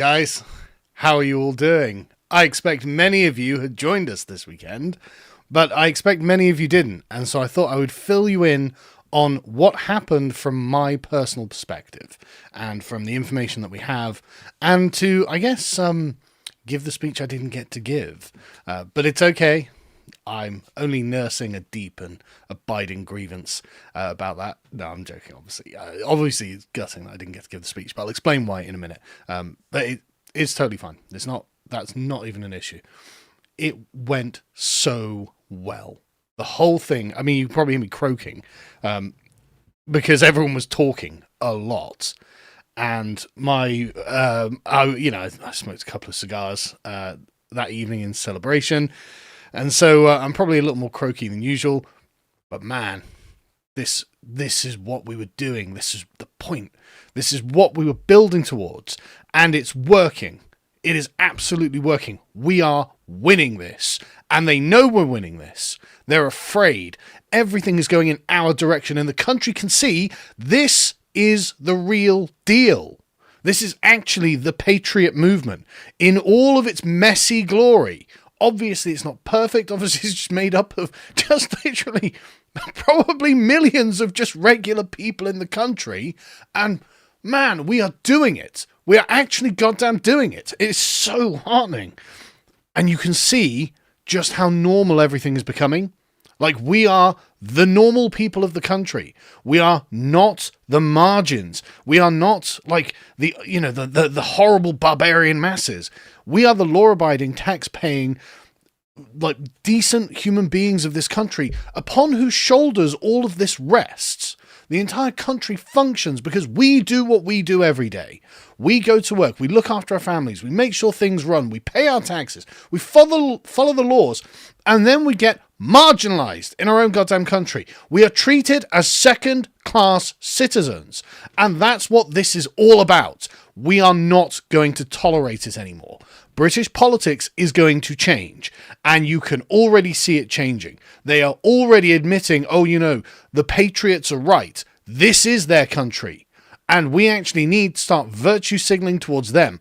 Guys, how are you all doing? I expect many of you had joined us this weekend, but I expect many of you didn't, and so I thought I would fill you in on what happened from my personal perspective and from the information that we have, and to, I guess, give the speech I didn't get to give. But it's okay. I'm only nursing a deep and abiding grievance about that. No, I'm joking, obviously. Obviously, it's gutting that I didn't get to give the speech, but I'll explain why in a minute. It's totally fine. That's not even an issue. It went so well. The whole thing, I mean, you probably hear me croaking because everyone was talking a lot. And I smoked a couple of cigars that evening in celebration. And so I'm probably a little more croaky than usual, but man, this is what we were doing. This is the point. This is what we were building towards, and it's working. It is absolutely working. We are winning this, and they know we're winning this. They're afraid. Everything is going in our direction, and the country can see this is the real deal. This is actually the patriot movement in all of its messy glory. Obviously, it's not perfect. Obviously, it's just made up of just literally probably millions of just regular people in the country. And man, we are doing it. We are actually goddamn doing it. It's so heartening. And you can see just how normal everything is becoming. Like, we are the normal people of the country. We are not the margins. We are not like the horrible barbarian masses. We are the law-abiding, tax-paying, like, decent human beings of this country, upon whose shoulders all of this rests. The entire country functions because we do what we do every day. We go to work, we look after our families, we make sure things run, we pay our taxes, we follow the laws, and then we get marginalized in our own goddamn country. We are treated as second-class citizens, and that's what this is all about. We are not going to tolerate it anymore. British politics is going to change, and you can already see it changing. They are already admitting, the patriots are right. This is their country, and we actually need to start virtue signaling towards them.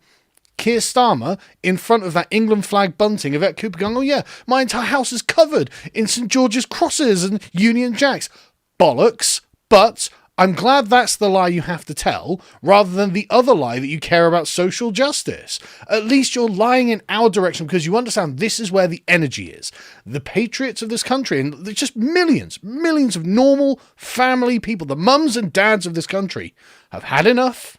Keir Starmer, in front of that England flag bunting, Yvette Cooper going, oh yeah, my entire house is covered in St George's crosses and Union Jacks. Bollocks, but I'm glad that's the lie you have to tell, rather than the other lie that you care about social justice. At least you're lying in our direction because you understand this is where the energy is. The patriots of this country, and there's just millions of normal family people, the mums and dads of this country, have had enough.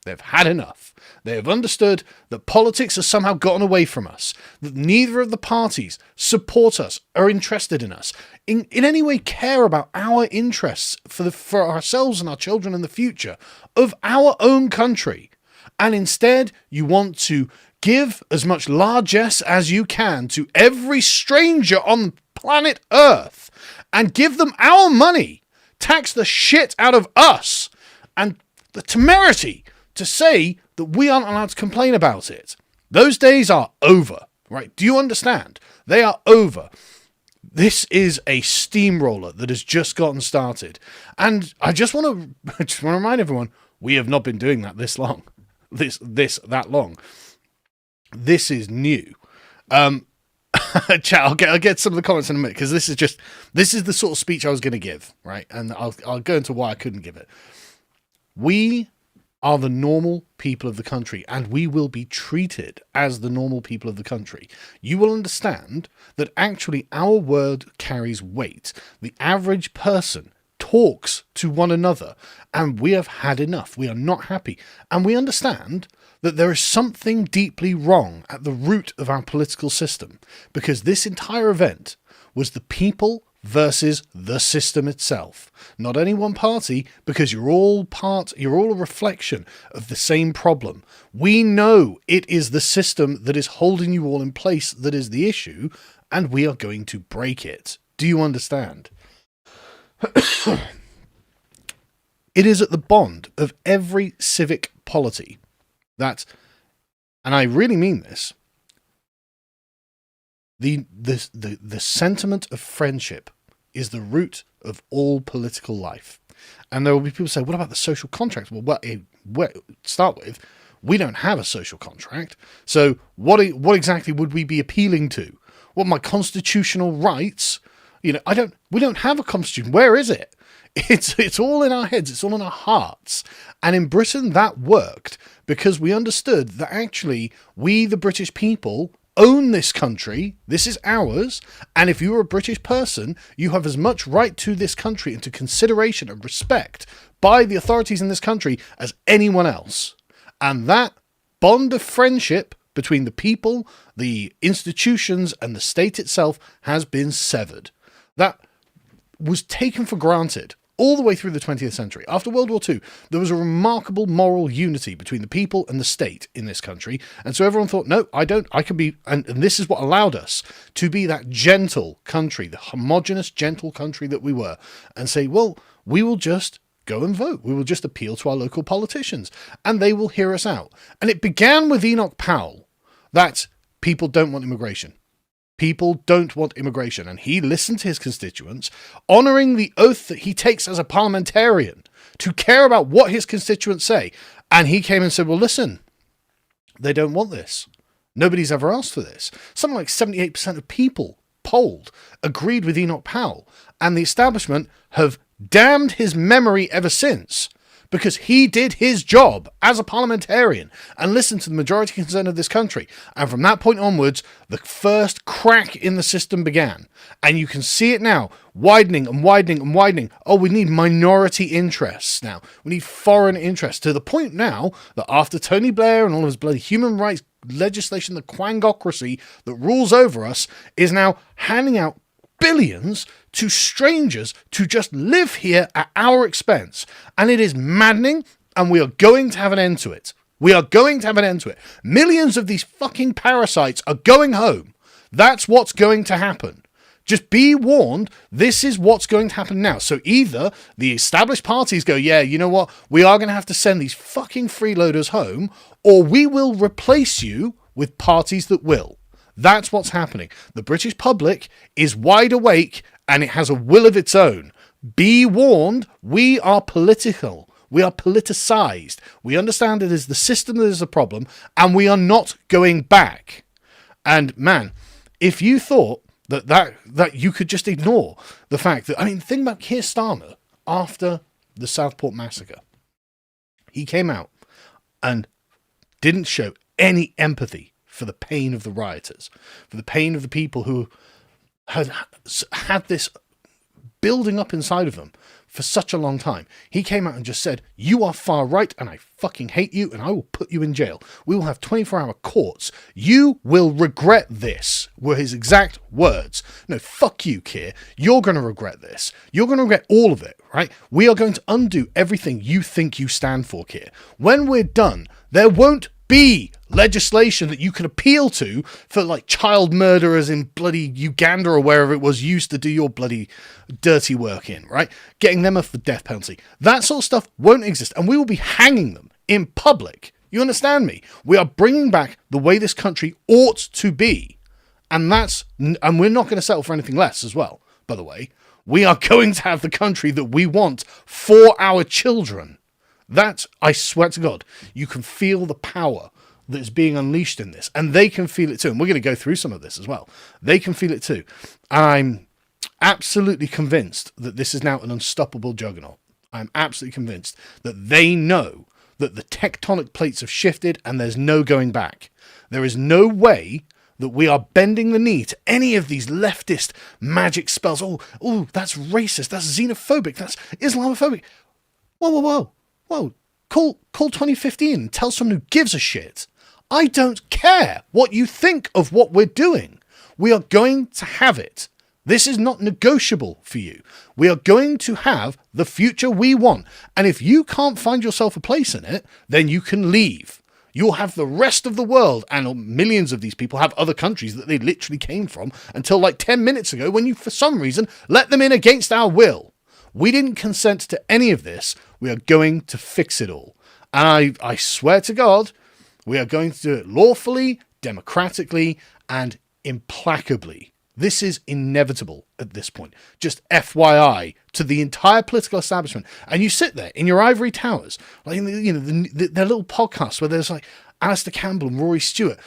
They've had enough. They have understood that politics has somehow gotten away from us, that neither of the parties support us, are interested in us, in any way care about our interests for ourselves and our children in the future of our own country. And instead, you want to give as much largesse as you can to every stranger on planet Earth and give them our money, tax the shit out of us, and the temerity to say that we aren't allowed to complain about it. Those days are over, right? Do you understand? They are over. This is a steamroller that has just gotten started. And I just want to remind everyone, we have not been doing that this long. That long. This is new. Chat, I'll get some of the comments in a minute, because this is the sort of speech I was going to give, right? And I'll go into why I couldn't give it. We are the normal people of the country, and we will be treated as the normal people of the country. You will understand that actually our word carries weight. The average person talks to one another, and we have had enough. We are not happy, and we understand that there is something deeply wrong at the root of our political system, because this entire event was the people versus the system itself. Not any one party, because you're all a reflection of the same problem. We know it is the system that is holding you all in place that is the issue, and we are going to break it. Do you understand? It is at the bond of every civic polity that, and I really mean this, the sentiment of friendship is the root of all political life. And there will be people say, what about the social contract? Well, start with, We don't have a social contract. So what exactly would we be appealing to? What, my constitutional rights? We don't have a constitution. Where is it? It's all in our heads. It's all in our hearts. And in Britain, that worked because we understood that actually we, the British people, own this country. This is ours. And if you're a British person, you have as much right to this country and to consideration and respect by the authorities in this country as anyone else. And that bond of friendship between the people, the institutions, and the state itself has been severed. That was taken for granted all the way through the 20th century. After World War II, there was a remarkable moral unity between the people and the state in this country. And so everyone thought, no, I can be, and this is what allowed us to be that gentle country, the homogenous, gentle country that we were, and say, well, we will just go and vote. We will just appeal to our local politicians and they will hear us out. And it began with Enoch Powell that people don't want immigration. People don't want immigration. And he listened to his constituents, honouring the oath that he takes as a parliamentarian to care about what his constituents say. And he came and said, well, listen, they don't want this. Nobody's ever asked for this. Something like 78% of people polled agreed with Enoch Powell. And the establishment have damned his memory ever since, because he did his job as a parliamentarian and listened to the majority concern of this country. And from that point onwards, the first crack in the system began. And you can see it now, widening and widening and widening. Oh, we need minority interests now. We need foreign interests, to the point now that after Tony Blair and all of his bloody human rights legislation, the quangocracy that rules over us is now handing out billions to strangers to just live here at our expense. And it is maddening, and we are going to have an end to it. We are going to have an end to it. Millions of these fucking parasites are going home. That's what's going to happen. Just be warned, this is what's going to happen now. So either the established parties go, yeah, you know what, we are going to have to send these fucking freeloaders home, or we will replace you with parties that will. That's what's happening. The British public is wide awake and it has a will of its own. Be warned, we are political. We are politicized. We understand it is the system that is the problem, and we are not going back. And man, if you thought that you could just ignore the fact that, think about Keir Starmer after the Southport massacre. He came out and didn't show any empathy for the pain of the rioters, for the pain of the people who had this building up inside of them for such a long time. He came out and just said, you are far right and I fucking hate you and I will put you in jail. We will have 24-hour courts. You will regret this, were his exact words. No, fuck you, Keir. You're going to regret this. You're going to regret all of it, right? We are going to undo everything you think you stand for, Keir. When we're done, there won't be legislation that you can appeal to for like child murderers in bloody Uganda or wherever it was used to do your bloody dirty work in, right? Getting them off the death penalty. That sort of stuff won't exist, and we will be hanging them in public. You understand me? We are bringing back the way this country ought to be, and we're not going to settle for anything less as well, by the way. We are going to have the country that we want for our children. That, I swear to God, you can feel the power that is being unleashed in this, and they can feel it too. And we're going to go through some of this as well. They can feel it too. I'm absolutely convinced that this is now an unstoppable juggernaut. I'm absolutely convinced that they know that the tectonic plates have shifted and there's no going back. There is no way that we are bending the knee to any of these leftist magic spells. Oh, that's racist. That's xenophobic. That's Islamophobic. Whoa. Call 2015 and tell someone who gives a shit. I don't care what you think of what we're doing. We are going to have it. This is not negotiable for you. We are going to have the future we want. And if you can't find yourself a place in it, then you can leave. You'll have the rest of the world, and millions of these people have other countries that they literally came from until like 10 minutes ago when you, for some reason, let them in against our will. We didn't consent to any of this. We are going to fix it all. And I swear to God, we are going to do it lawfully, democratically, and implacably. This is inevitable at this point. Just FYI to the entire political establishment. And you sit there in your ivory towers, like in their little podcasts where there's like Alistair Campbell and Rory Stewart.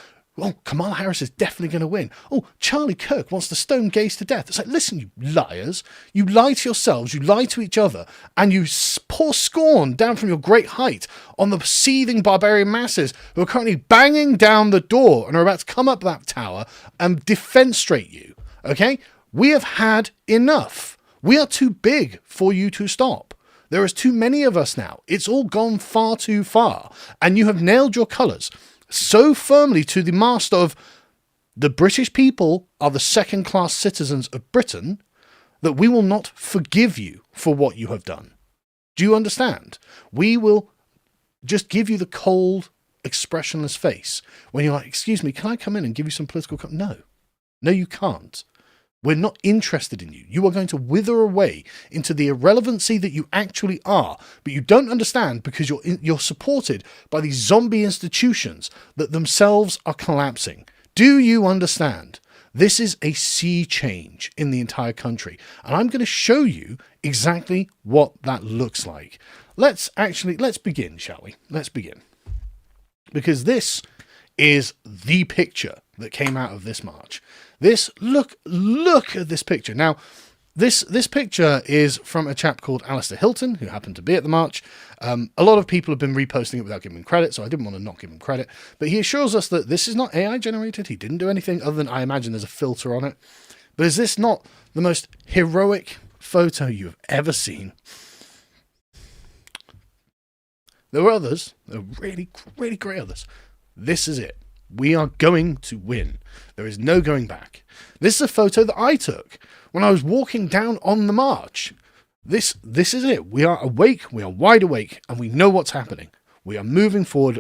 Oh, Kamala Harris is definitely going to win. Oh, Charlie Kirk wants to stone gays to death. It's like, listen, you liars. You lie to yourselves, you lie to each other, and you pour scorn down from your great height on the seething barbarian masses who are currently banging down the door and are about to come up that tower and defenestrate you. Okay? We have had enough. We are too big for you to stop. There is too many of us now. It's all gone far too far. And you have nailed your colours so firmly to the mast of the British people are the second-class citizens of Britain that we will not forgive you for what you have done. Do you understand? We will just give you the cold, expressionless face when you're like, excuse me, can I come in and give you some political... No, you can't. We're not interested in you. You are going to wither away into the irrelevancy that you actually are, but you don't understand because you're supported by these zombie institutions that themselves are collapsing. Do you understand? This is a sea change in the entire country, and I'm going to show you exactly what that looks like. Let's begin, shall we? Let's begin. Because this is the picture that came out of this march. Look at this picture. Now, this picture is from a chap called Alistair Hilton, who happened to be at the march. A lot of people have been reposting it without giving him credit, so I didn't want to not give him credit. But he assures us that this is not AI generated. He didn't do anything other than, I imagine there's a filter on it. But is this not the most heroic photo you have ever seen? There were others. There were really, really great others. This is it. We are going to win. There is no going back. This is a photo that I took when I was walking down on the march. This is it. We are awake, we are wide awake, and we know what's happening. We are moving forward.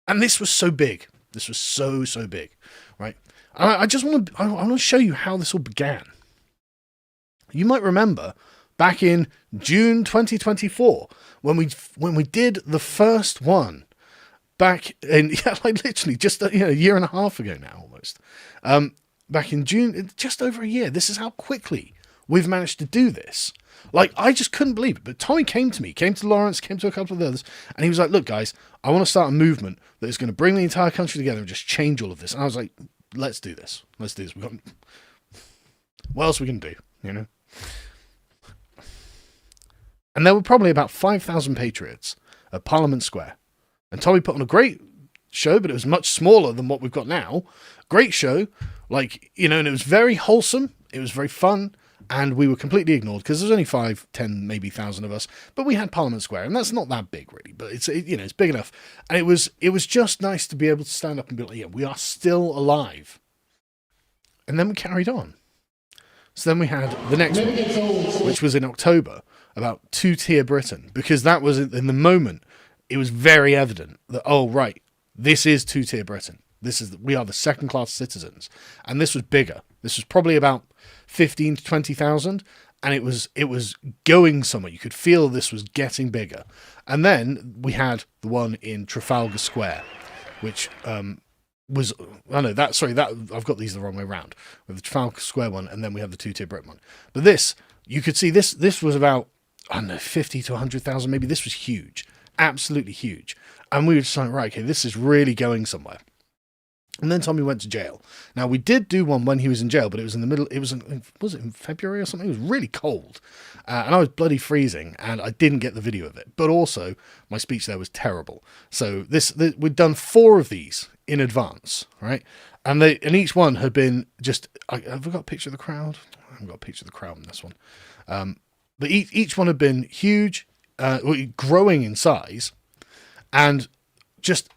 And this was so big. This was so big, right? I want to show you how this all began. You might remember back in June 2024 when we did the first one. Back in, literally just a year and a half ago now, almost. Back in June, just over a year. This is how quickly we've managed to do this. Like, I just couldn't believe it. But Tommy came to me, came to Lawrence, came to a couple of the others, and he was like, look, guys, I want to start a movement that is going to bring the entire country together and just change all of this. And I was like, let's do this. Let's do this. What else are we going to do, And there were probably about 5,000 patriots at Parliament Square. And Tommy put on a great show, but it was much smaller than what we've got now. Great show, and it was very wholesome. It was very fun, and we were completely ignored because there's only 5, 10, maybe 1,000 of us. But we had Parliament Square, and that's not that big really, but it's big enough. And it was just nice to be able to stand up and be like, yeah, we are still alive. And then we carried on. So then we had the next one, which was in October, about two-tier Britain, because that was in the moment. It was very evident that, oh, right, this is two-tier Britain. We are the second-class citizens. And this was bigger. This was probably about 15 to 20,000. And it was going somewhere. You could feel this was getting bigger. And then we had the one in Trafalgar Square, which I've got these the wrong way around. With the Trafalgar Square one, and then we have the two-tier Britain one. But this, you could see this was about, 50 to 100,000 maybe. This was huge. Absolutely huge. And we were just like, right, okay, this is really going somewhere. And then Tommy went to jail. Now, we did do one when he was in jail, but it was in the middle, was it in February or something? It was really cold. And I was bloody freezing, and I didn't get the video of it. But also, my speech there was terrible. So we'd done 4 of these in advance, right? And each one had been just, have I got a picture of the crowd? I haven't got a picture of the crowd in this one. But each one had been huge, growing in size, and just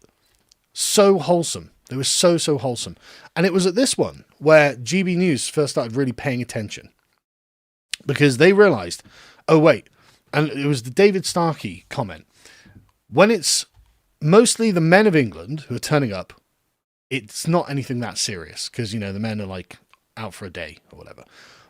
so wholesome. They were so wholesome. And it was at this one where GB News first started really paying attention, because they realised, oh wait, and it was the David Starkey comment, when it's mostly the men of England who are turning up, it's not anything that serious, because, the men are like out for a day or whatever.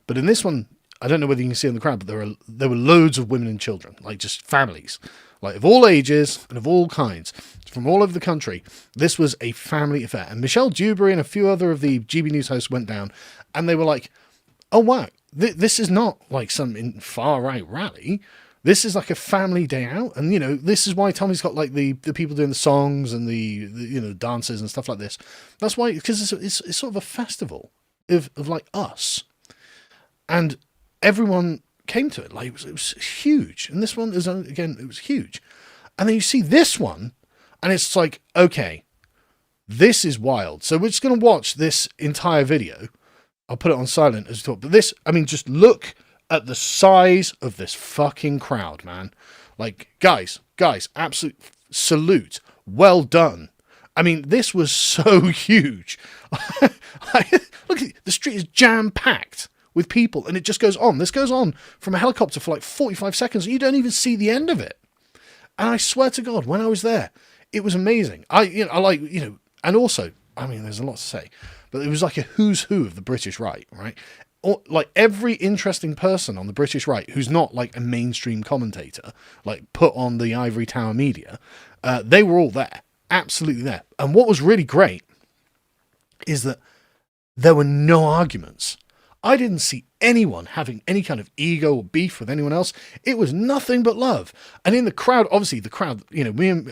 But in this one, I don't know whether you can see in the crowd, but there were loads of women and children, like just families, like of all ages and of all kinds, from all over the country. This was a family affair. And Michelle Dewberry and a few other of the GB News hosts went down, and they were like, oh, wow, this is not like some far-right rally. This is like a family day out. And, this is why Tommy's got like the people doing the songs and the dances and stuff like this. That's why, because it's sort of a festival of like us. And everyone came to it. Like it was huge. And this one is, again, it was huge. And then you see this one, and it's like, okay, this is wild. So we're just going to watch this entire video. I'll put it on silent as we talk. But this, just look at the size of this fucking crowd, man. Like, guys, absolute salute. Well done. This was so huge. Look, the street is jam-packed with people, and it just goes on. This goes on from a helicopter for like 45 seconds, and you don't even see the end of it. And I swear to God, when I was there, it was amazing. And also, there's a lot to say, but it was like a who's who of the British right? Or, like every interesting person on the British right who's not like a mainstream commentator, like put on the ivory tower media, they were all there, absolutely there. And what was really great is that there were no arguments. I didn't see anyone having any kind of ego or beef with anyone else. It was nothing but love. And in the crowd, obviously the crowd,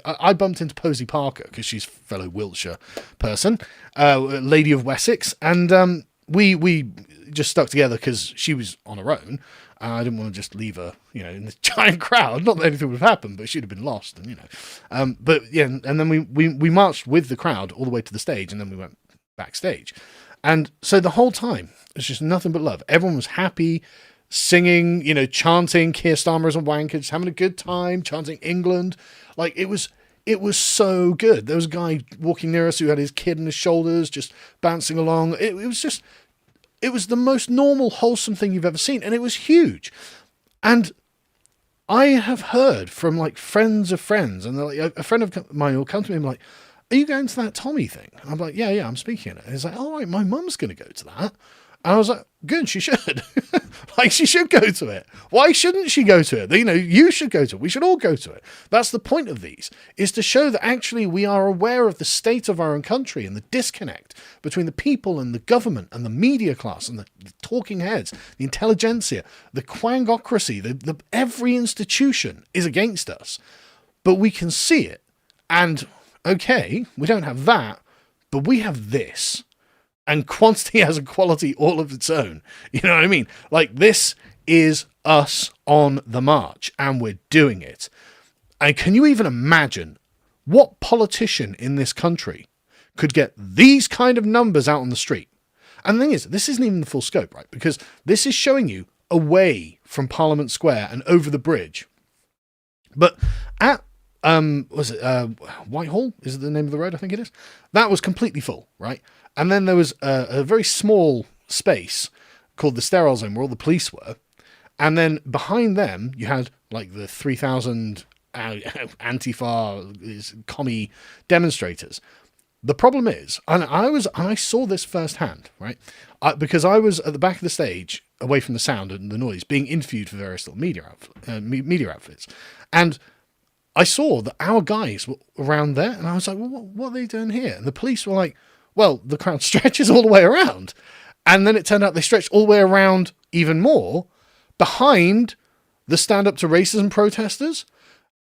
I bumped into Posey Parker because she's a fellow Wiltshire person, Lady of Wessex. And we just stuck together because she was on her own. I didn't want to just leave her, in the giant crowd. Not that anything would have happened, but she'd have been lost. And, but yeah, and then we marched with the crowd all the way to the stage, and then we went backstage. And so the whole time, it's just nothing but love. Everyone was happy, singing, chanting Keir Starmer is a wanker, just having a good time, chanting England. Like, it was so good. There was a guy walking near us who had his kid on his shoulders, just bouncing along. It was the most normal, wholesome thing you've ever seen, and it was huge. And I have heard from, like, friends of friends, and like, a friend of mine will come to me and be like, are you going to that Tommy thing? I'm like, yeah, I'm speaking at it. And he's like, all right, my mum's going to go to that. And I was like, good, she should. Like, she should go to it. Why shouldn't she go to it? You should go to it. We should all go to it. That's the point of these, is to show that actually we are aware of the state of our own country and the disconnect between the people and the government and the media class and the talking heads, the intelligentsia, the quangocracy, the every institution is against us. But we can see it. And, okay, we don't have that, but we have this. And quantity has a quality all of its own. You know what I mean? Like, this is us on the march, and we're doing it. And can you even imagine what politician in this country could get these kind of numbers out on the street? And the thing is, this isn't even the full scope, right? Because this is showing you away from Parliament Square and over the bridge. But at Whitehall, is it the name of the road? I think it is. That was completely full, right? And then there was a very small space called the sterile zone where all the police were. And then behind them, you had like the 3,000 Antifa commie demonstrators. The problem is, and I saw this firsthand, right? Because I was at the back of the stage, away from the sound and the noise, being interviewed for various little media outfits. And I saw that our guys were around there, and I was like, well, what are they doing here? And the police were like, well, the crowd stretches all the way around. And then it turned out they stretched all the way around even more behind the Stand Up to Racism protesters.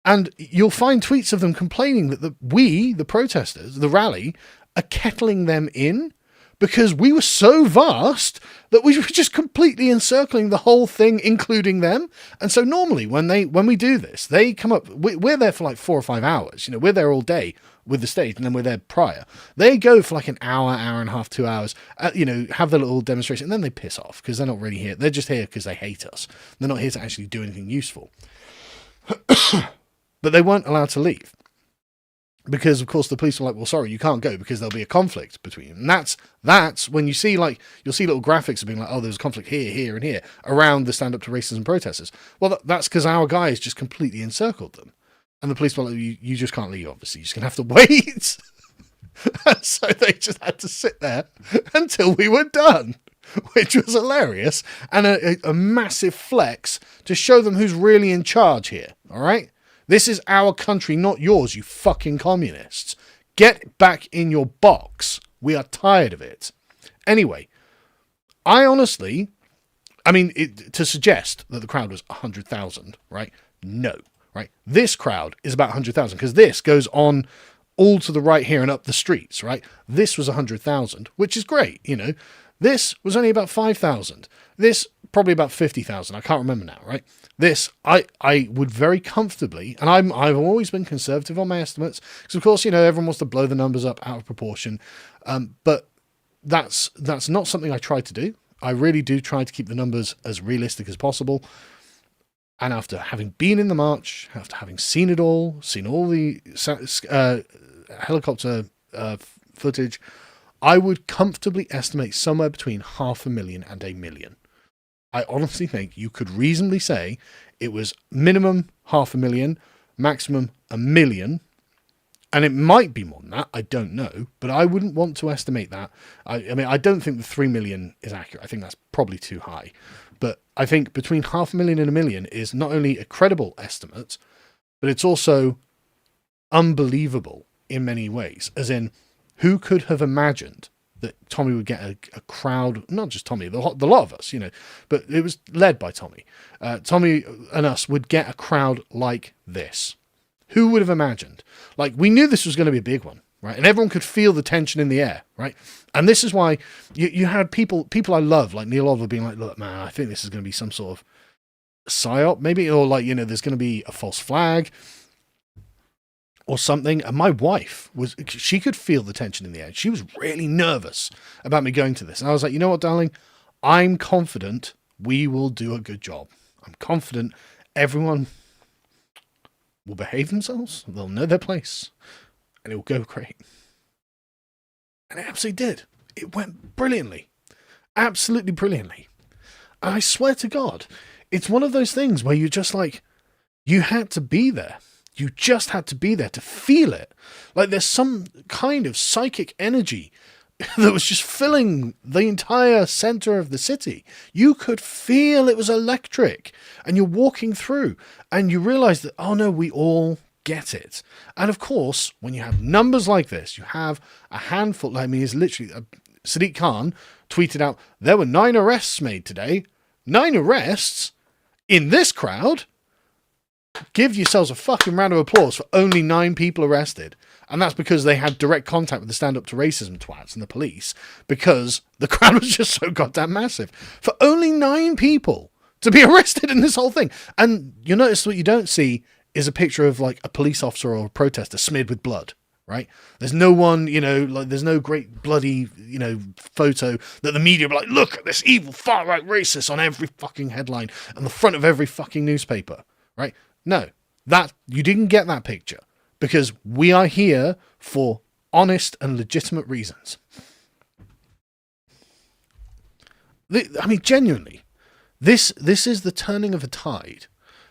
And you'll find tweets of them complaining that the protesters, the rally, are kettling them in because we were so vast that we were just completely encircling the whole thing, including them. And so normally when we do this, they come up, we're there for like 4 or 5 hours. We're there all day with the stage, and then we're there prior. They go for like an hour and a half, 2 hours, have their little demonstration, and then they piss off because they're not really here. They're just here because they hate us. They're not here to actually do anything useful. But they weren't allowed to leave because, of course, the police were like, well, sorry, you can't go because there'll be a conflict between you. And that's when you see, like, you'll see little graphics of being like, oh, there's a conflict here, here, and here around the Stand Up to Racism protesters. Well, that's because our guys just completely encircled them. And the police were like, you just can't leave, obviously. You're just going to have to wait. And so they just had to sit there until we were done, which was hilarious. And a massive flex to show them who's really in charge here, all right? This is our country, not yours, you fucking communists. Get back in your box. We are tired of it. Anyway, to suggest that the crowd was 100,000, right? No, right? This crowd is about 100,000 because this goes on all to the right here and up the streets, right? This was 100,000, which is great, you know. This was only about 5,000. This probably about 50,000. I can't remember now, right? This, I would very comfortably, and I've always been conservative on my estimates, because of course, you know, everyone wants to blow the numbers up out of proportion, but that's not something I try to do. I really do try to keep the numbers as realistic as possible. And after having been in the march, after having seen it all, seen all the helicopter footage, I would comfortably estimate somewhere between 500,000 and 1 million. I honestly think you could reasonably say it was minimum 500,000, maximum 1 million, and it might be more than that. I don't know, but I wouldn't want to estimate that. I mean, I don't think the 3 million is accurate. I think that's probably too high. But I think between 500,000 and 1 million is not only a credible estimate, but it's also unbelievable in many ways. As in, who could have imagined that Tommy would get a crowd, not just Tommy, the lot of us, you know, but it was led by Tommy. Tommy and us would get a crowd like this. Who would have imagined? Like, we knew this was going to be a big one, right? And everyone could feel the tension in the air, right? And this is why you had people I love, like Neil Oliver, being like, look, man, I think this is going to be some sort of psyop, maybe, or like, you know, there's going to be a false flag or something. And my wife she could feel the tension in the air. She was really nervous about me going to this. And I was like, you know what, darling? I'm confident we will do a good job. I'm confident everyone will behave themselves. They'll know their place. And it will go great. And it absolutely did. It went brilliantly. Absolutely brilliantly. And I swear to God, it's one of those things where you're just like, you had to be there. You just had to be there to feel it. Like there's some kind of psychic energy that was just filling the entire center of the city. You could feel it was electric. And you're walking through and you realize that, oh no, we all get it. And of course, when you have numbers like this, you have a handful. I mean, it's literally, Sadiq Khan tweeted out, there were 9 arrests made today. 9 arrests in this crowd? Give yourselves a fucking round of applause for only 9 people arrested. And that's because they had direct contact with the Stand Up to Racism twats and the police, because the crowd was just so goddamn massive. For only 9 people to be arrested in this whole thing. And you notice what you don't see is a picture of like a police officer or a protester smeared with blood, right? There's no one, you know, like there's no great bloody, you know, photo that the media be like, look at this evil far-right racist on every fucking headline and the front of every fucking newspaper, right? No, that you didn't get that picture because we are here for honest and legitimate reasons. I mean, genuinely, this is the turning of a tide.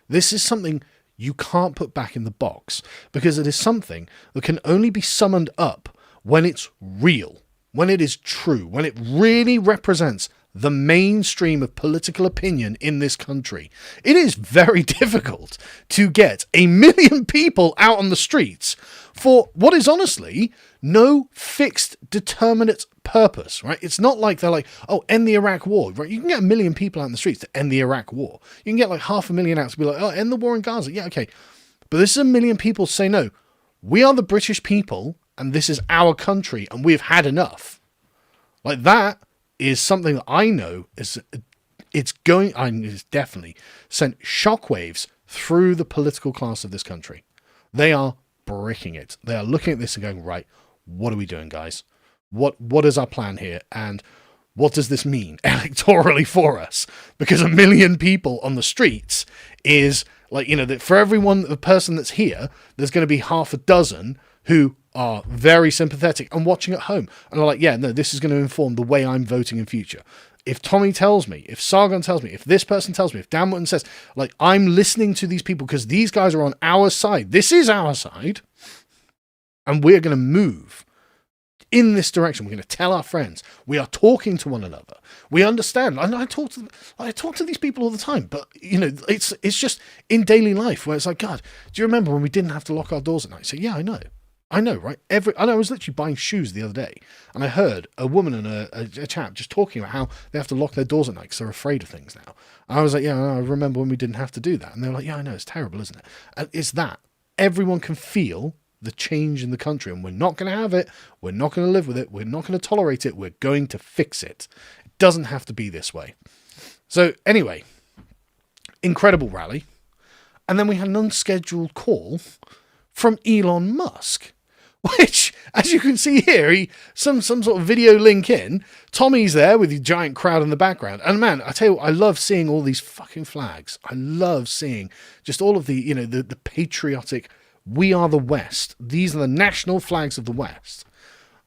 This is something you can't put back in the box because it is something that can only be summoned up when it's real, when it is true, when it really represents the mainstream of political opinion in this country. It is very difficult to get 1 million people out on the streets for what is honestly no fixed determinate purpose, right? It's not like they're like, oh, end the Iraq war, right? You can get 1 million people out in the streets to end the Iraq war. You can get like 500,000 out to be like, oh, end the war in Gaza. Yeah, okay. But this is 1 million people to say, no, we are the British people and this is our country and we've had enough. Like that is something that I know it's definitely sent shockwaves through the political class of this country. They are bricking it. They are looking at this and going, right, what are we doing, guys? What is our plan here? And what does this mean electorally for us? Because 1 million people on the streets is like, you know, that for everyone, the person that's here, there's going to be half a dozen who are very sympathetic and watching at home. And are like, yeah, no, this is going to inform the way I'm voting in future. If Tommy tells me, if Sargon tells me, if this person tells me, if Dan Wootton says, like, I'm listening to these people because these guys are on our side. This is our side. And we're going to move in this direction. We're going to tell our friends. We are talking to one another. We understand. And I talk to these people all the time, but it's just in daily life where it's like, God, do you remember when we didn't have to lock our doors at night? So yeah, I know, right? I was literally buying shoes the other day, and I heard a woman and a chap just talking about how they have to lock their doors at night because they're afraid of things now. And I was like, yeah, I remember when we didn't have to do that. And they were like, yeah, I know, it's terrible, isn't it? And it's that. Everyone can feel the change in the country, and we're not going to have it. We're not going to live with it. We're not going to tolerate it. We're going to fix it. It doesn't have to be this way. So anyway, incredible rally. And then we had an unscheduled call from Elon Musk, which, as you can see here, some sort of video link in. Tommy's there with the giant crowd in the background. And man, I tell you what, I love seeing all these fucking flags. I love seeing just all of the, the patriotic, we are the West. These are the national flags of the West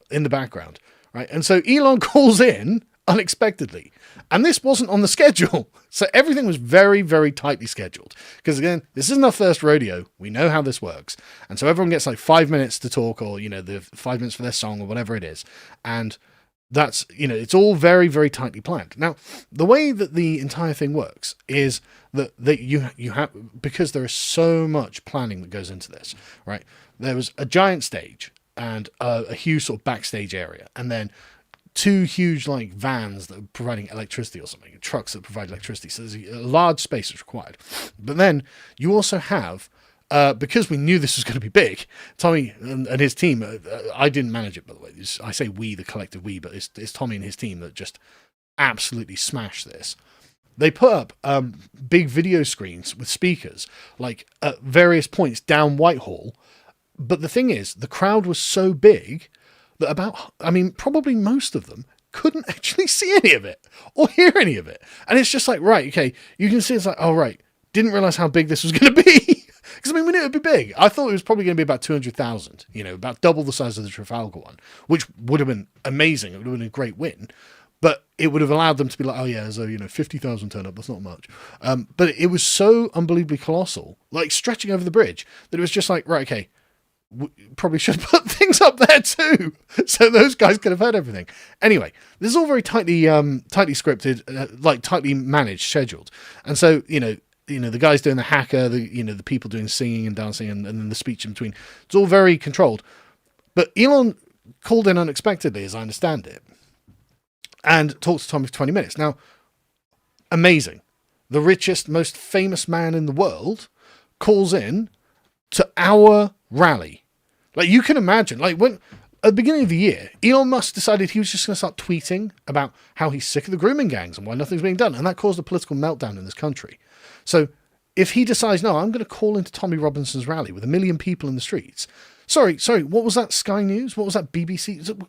in the background, right? And so Elon calls in unexpectedly. And this wasn't on the schedule. So everything was very, very tightly scheduled. Because again, this isn't our first rodeo. We know how this works. And so everyone gets like 5 minutes to talk, or, the 5 minutes for their song or whatever it is. And that's, it's all very, very tightly planned. Now, the way that the entire thing works is that you have, because there is so much planning that goes into this, right? There was a giant stage and a huge sort of backstage area. And then 2 huge like vans that are providing electricity or something, trucks that provide electricity. So there's a large space that's required. But then you also have, because we knew this was going to be big, Tommy and his team, I didn't manage it, by the way. I say we, the collective we, but it's Tommy and his team that just absolutely smashed this. They put up big video screens with speakers, like at various points down Whitehall. But the thing is, the crowd was so big that probably most of them couldn't actually see any of it or hear any of it. And it's just like, right, okay, you can see it's like, oh, right, didn't realize how big this was going to be. Because, we knew it would be big. I thought it was probably going to be about 200,000, about double the size of the Trafalgar one, which would have been amazing. It would have been a great win. But it would have allowed them to be like, oh, yeah, so, 50,000 turn up, that's not much. But it was so unbelievably colossal, like stretching over the bridge, that it was just like, right, okay, we probably should put things up there too, so those guys could have heard everything. Anyway, this is all very tightly scripted, like tightly managed, scheduled. And so, the guys doing the hacker, the people doing singing and dancing, and then the speech in between. It's all very controlled. But Elon called in unexpectedly, as I understand it, and talked to Tommy for 20 minutes. Now, amazing. The richest, most famous man in the world calls in to our rally. Like, you can imagine, like, when at the beginning of the year, Elon Musk decided he was just going to start tweeting about how he's sick of the grooming gangs and why nothing's being done. And that caused a political meltdown in this country. So if he decides, no, I'm going to call into Tommy Robinson's rally with 1 million people in the streets. Sorry, what was that Sky News? What was that BBC?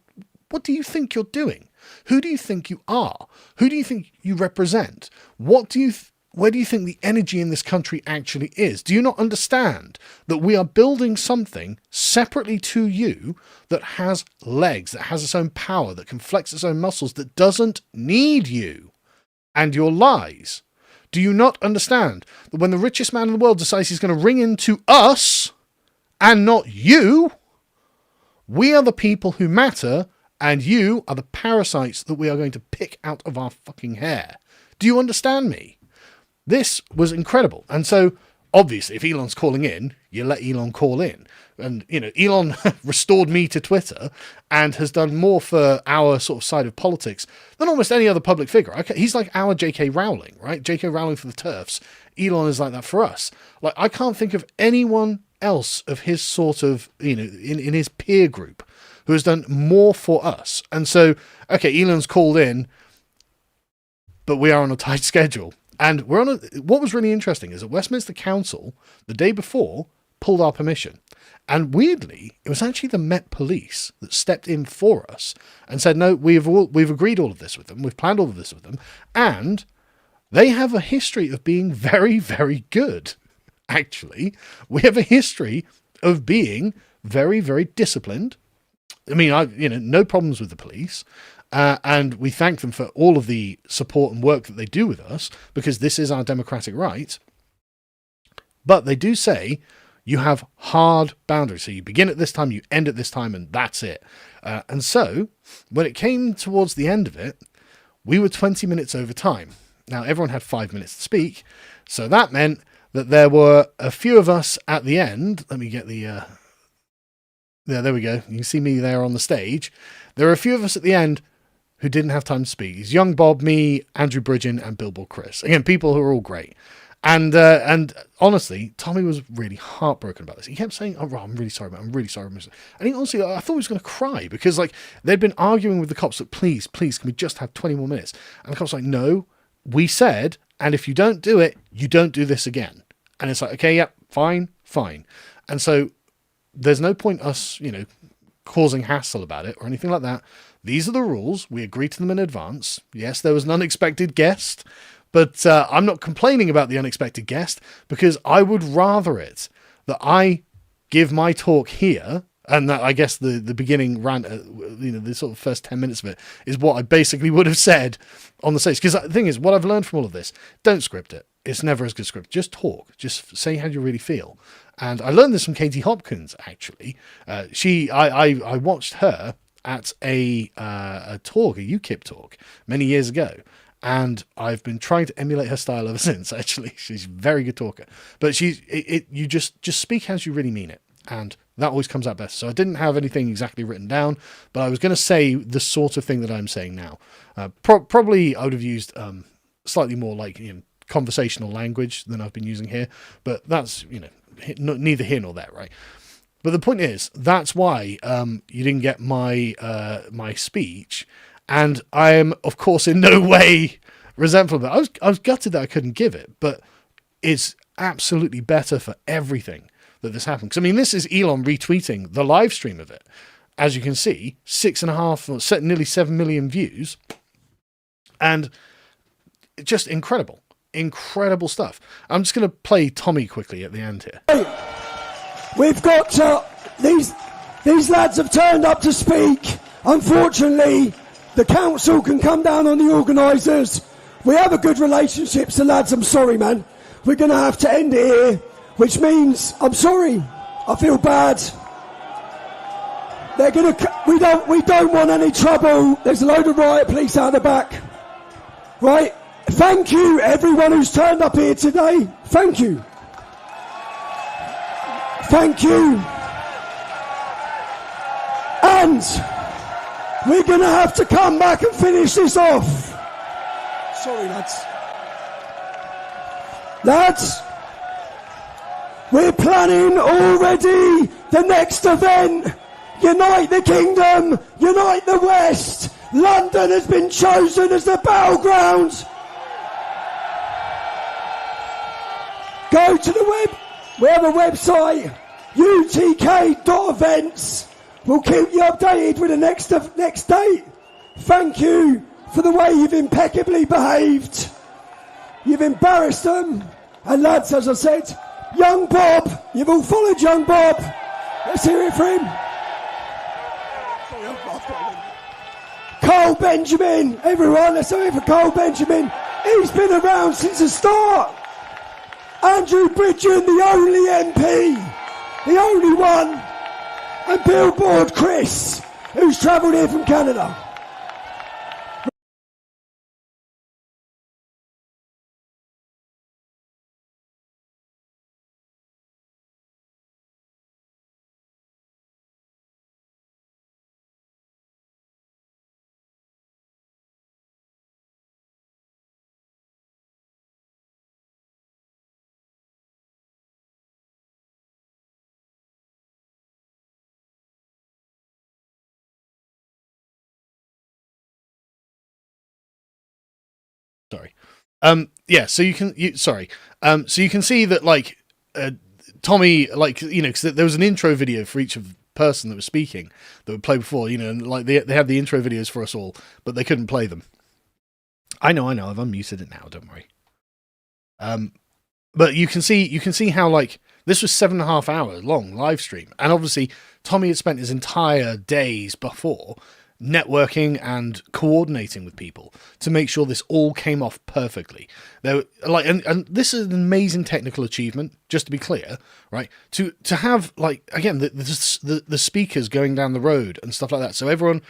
What do you think you're doing? Who do you think you are? Who do you think you represent? Where do you think the energy in this country actually is? Do you not understand that we are building something separately to you that has legs, that has its own power, that can flex its own muscles, that doesn't need you and your lies? Do you not understand that when the richest man in the world decides he's going to ring into us and not you, we are the people who matter and you are the parasites that we are going to pick out of our fucking hair? Do you understand me? This was incredible. And so, obviously, if Elon's calling in, you let Elon call in. And, Elon restored me to Twitter and has done more for our sort of side of politics than almost any other public figure. Okay, he's like our J.K. Rowling, right? J.K. Rowling for the TERFs. Elon is like that for us. Like, I can't think of anyone else of his sort of, in his peer group who has done more for us. And so, okay, Elon's called in, but we are on a tight schedule. And what was really interesting is that Westminster Council, the day before, pulled our permission. And weirdly, it was actually the Met Police that stepped in for us and said, no, we've agreed all of this with them. We've planned all of this with them. And they have a history of being very, very good. Actually, we have a history of being very, very disciplined. I mean, no problems with the police. And we thank them for all of the support and work that they do with us, because this is our democratic right. But they do say, You have hard boundaries. So you begin at this time, you end at this time, and that's it. And so when it came towards the end of it, we were 20 minutes over time. Now, everyone had 5 minutes to speak. So that meant that there were a few of us at the end. Let me get the... there we go. You can see me there on the stage. There were a few of us at the end who didn't have time to speak. It's Young Bob, me, Andrew Bridgen, and Billboard Chris. Again, people who are all great. And honestly, Tommy was really heartbroken about this. He kept saying, "Oh, Rob, I'm really sorry, man. I'm really sorry." And he honestly, I thought he was going to cry because, like, they'd been arguing with the cops that, please, can we just have 20 more minutes? And the cops were like, no, we said, and if you don't do it, you don't do this again. And it's like, okay, yeah, fine. And so there's no point us, causing hassle about it or anything like that. These are the rules. We agreed to them in advance. Yes, there was an unexpected guest. But I'm not complaining about the unexpected guest because I would rather it that I give my talk here, and that I guess the beginning rant, the sort of first 10 minutes of it is what I basically would have said on the stage. Because the thing is, what I've learned from all of this, don't script it. It's never as good script. Just talk. Just say how you really feel. And I learned this from Katie Hopkins, actually. I watched her at a talk, a UKIP talk, many years ago. And I've been trying to emulate her style ever since, actually. She's a very good talker. But you just speak as you really mean it. And that always comes out best. So I didn't have anything exactly written down, but I was going to say the sort of thing that I'm saying now. Probably I would have used slightly more like conversational language than I've been using here. But that's, neither here nor there, right? But the point is, that's why you didn't get my my speech. And I am, of course, in no way resentful of it. I was gutted that I couldn't give it, but it's absolutely better for everything that this happened. Because, this is Elon retweeting the live stream of it. As you can see, 6.5, nearly 7 million views. And just incredible. Incredible stuff. I'm just going to play Tommy quickly at the end here. We've got these lads have turned up to speak. Unfortunately, the council can come down on the organisers. We have a good relationship, so lads, I'm sorry, man. We're going to have to end it here, which means I'm sorry. I feel bad. They're going to. We don't want any trouble. There's a load of riot police out the back. Right? Thank you, everyone who's turned up here today. Thank you. Thank you. And we're going to have to come back and finish this off. Sorry, lads. Lads, we're planning already the next event. Unite the Kingdom, unite the West. London has been chosen as the battleground. Go to the web. We have a website, utk.events. We'll keep you updated with the next date. Thank you for the way you've impeccably behaved. You've embarrassed them. And lads, as I said, Young Bob, you've all followed Young Bob. Let's hear it for him. Cole Benjamin, everyone, let's hear it for Cole Benjamin. He's been around since the start. Andrew Bridgen, the only MP, the only one. And Billboard Chris, who's travelled here from Canada. Sorry. So you can see that, like, Tommy, like, because there was an intro video for each of the person that was speaking that would play before, and like they had the intro videos for us all, but they couldn't play them. I know, I've unmuted it now, don't worry. But you can see how, like, this was 7.5 hours long live stream, and obviously Tommy had spent his entire days before networking and coordinating with people to make sure this all came off perfectly. There, like, and this is an amazing technical achievement. Just to be clear, right? To have, like, again, the speakers going down the road and stuff like that, so everyone,